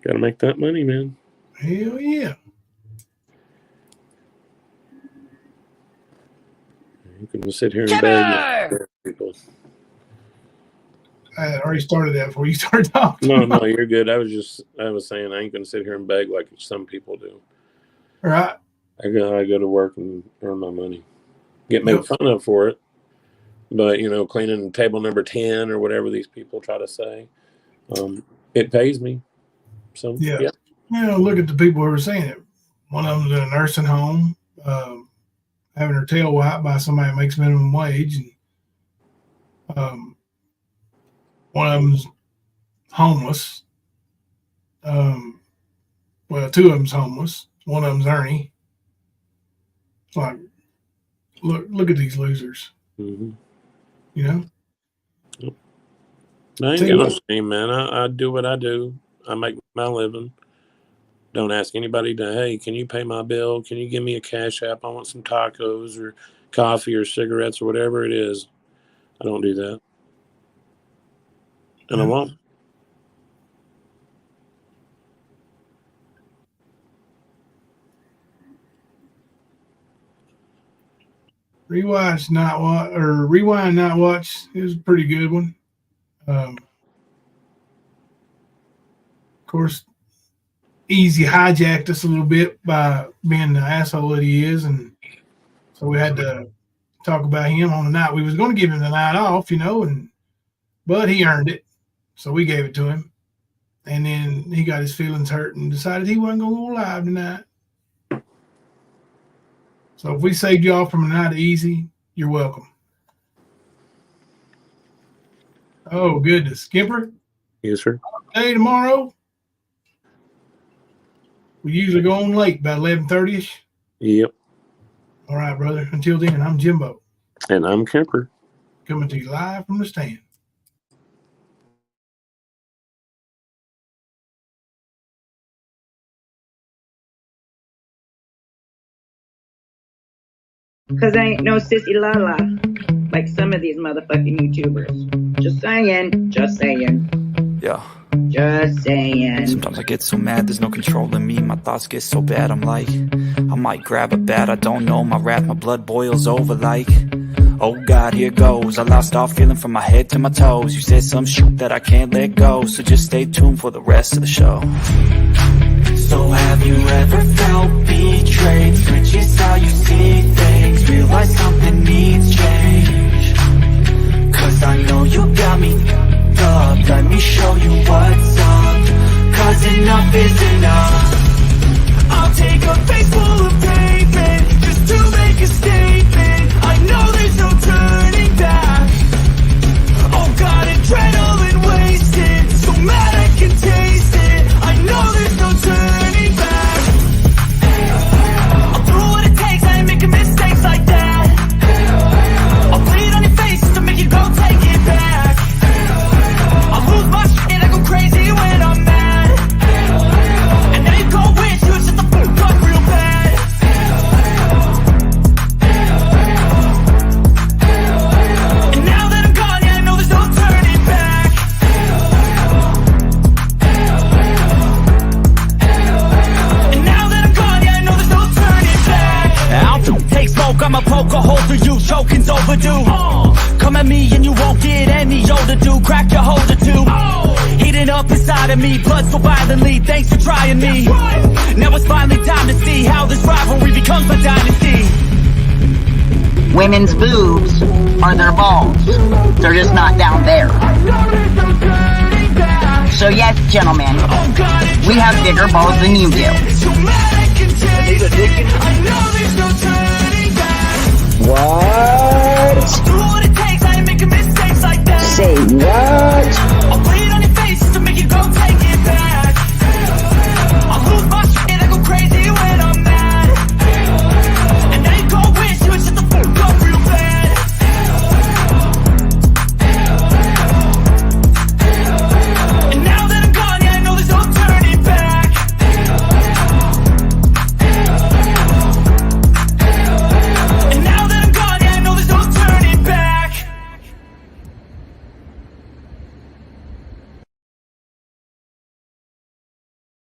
Got to make that money, man. Hell yeah. You can sit here and beg people. I had already started that before you started talking. No, you're good. I was saying I ain't gonna sit here and beg like some people do. Right. I go to work and earn my money. Get made fun of for it. But cleaning table number 10 or whatever these people try to say, it pays me. So yeah. Look at the people who are saying it. One of them's in a nursing home, having her tail wiped by somebody that makes minimum wage, and one of them's homeless. Well, two of them's homeless. One of them's Ernie. It's like, look at these losers. Mm-hmm. I ain't got no shame, man. I do what I do. I make my living. Don't ask anybody to, hey, can you pay my bill? Can you give me a cash app? I want some tacos or coffee or cigarettes or whatever it is. I don't do that. And I won't. Rewind Not Watch is a pretty good one. Of course, Easy hijacked us a little bit by being the asshole that he is, and so we had to talk about him on the night. We was going to give him the night off, but he earned it, so we gave it to him. And then he got his feelings hurt and decided he wasn't going to go live tonight. So if we saved you all from a night of Easy, you're welcome. Oh, goodness. Skipper? Yes, sir. Hey, tomorrow? We usually go on late, about 11:30ish. Yep. All right, brother. Until then, I'm Jimbo. And I'm Kemper. Coming to you live from the stand. Cause I ain't no sissy la-la like some of these motherfucking YouTubers. Just saying. Yeah. Just saying. Sometimes I get so mad, there's no controlling me. My thoughts get so bad, I'm like, I might grab a bat, I don't know. My blood boils over like, Oh God, here goes. I lost all feeling from my head to my toes. You said some shit that I can't let go, so just stay tuned for the rest of the show. So have you ever felt betrayed? Switches how you see things, realize something needs change. Cause I know you got me up, let me show you what's up. Cause enough is enough. I'll take a face full of pavement just to make a statement. I know there's no turning back. Oh God, adrenaline wasted, so mad I can taste it. I know there's no turning back. I'll do what it takes, I ain't making mistakes like that. I'll bleed on your face to make you go take it back. I'll lose my shit and I go crazy when I'm mad. And now you go wish you would shut the fuck up real bad. And now that I'm gone, yeah, I know there's no turning back. And now that I'm gone, yeah, I know there's no turning back. I'll take smoke, I'ma poke a hole through you, choking's overdue. Come at me and you won't get any older, dude. Crack your holder too. Heating up inside of me, blood so violently. Thanks for trying me. Now it's finally time to see how this rivalry becomes my dynasty. Women's boobs are their balls. They're just not down there. So yes, gentlemen, we have bigger balls than you do. So mad I can taste it. I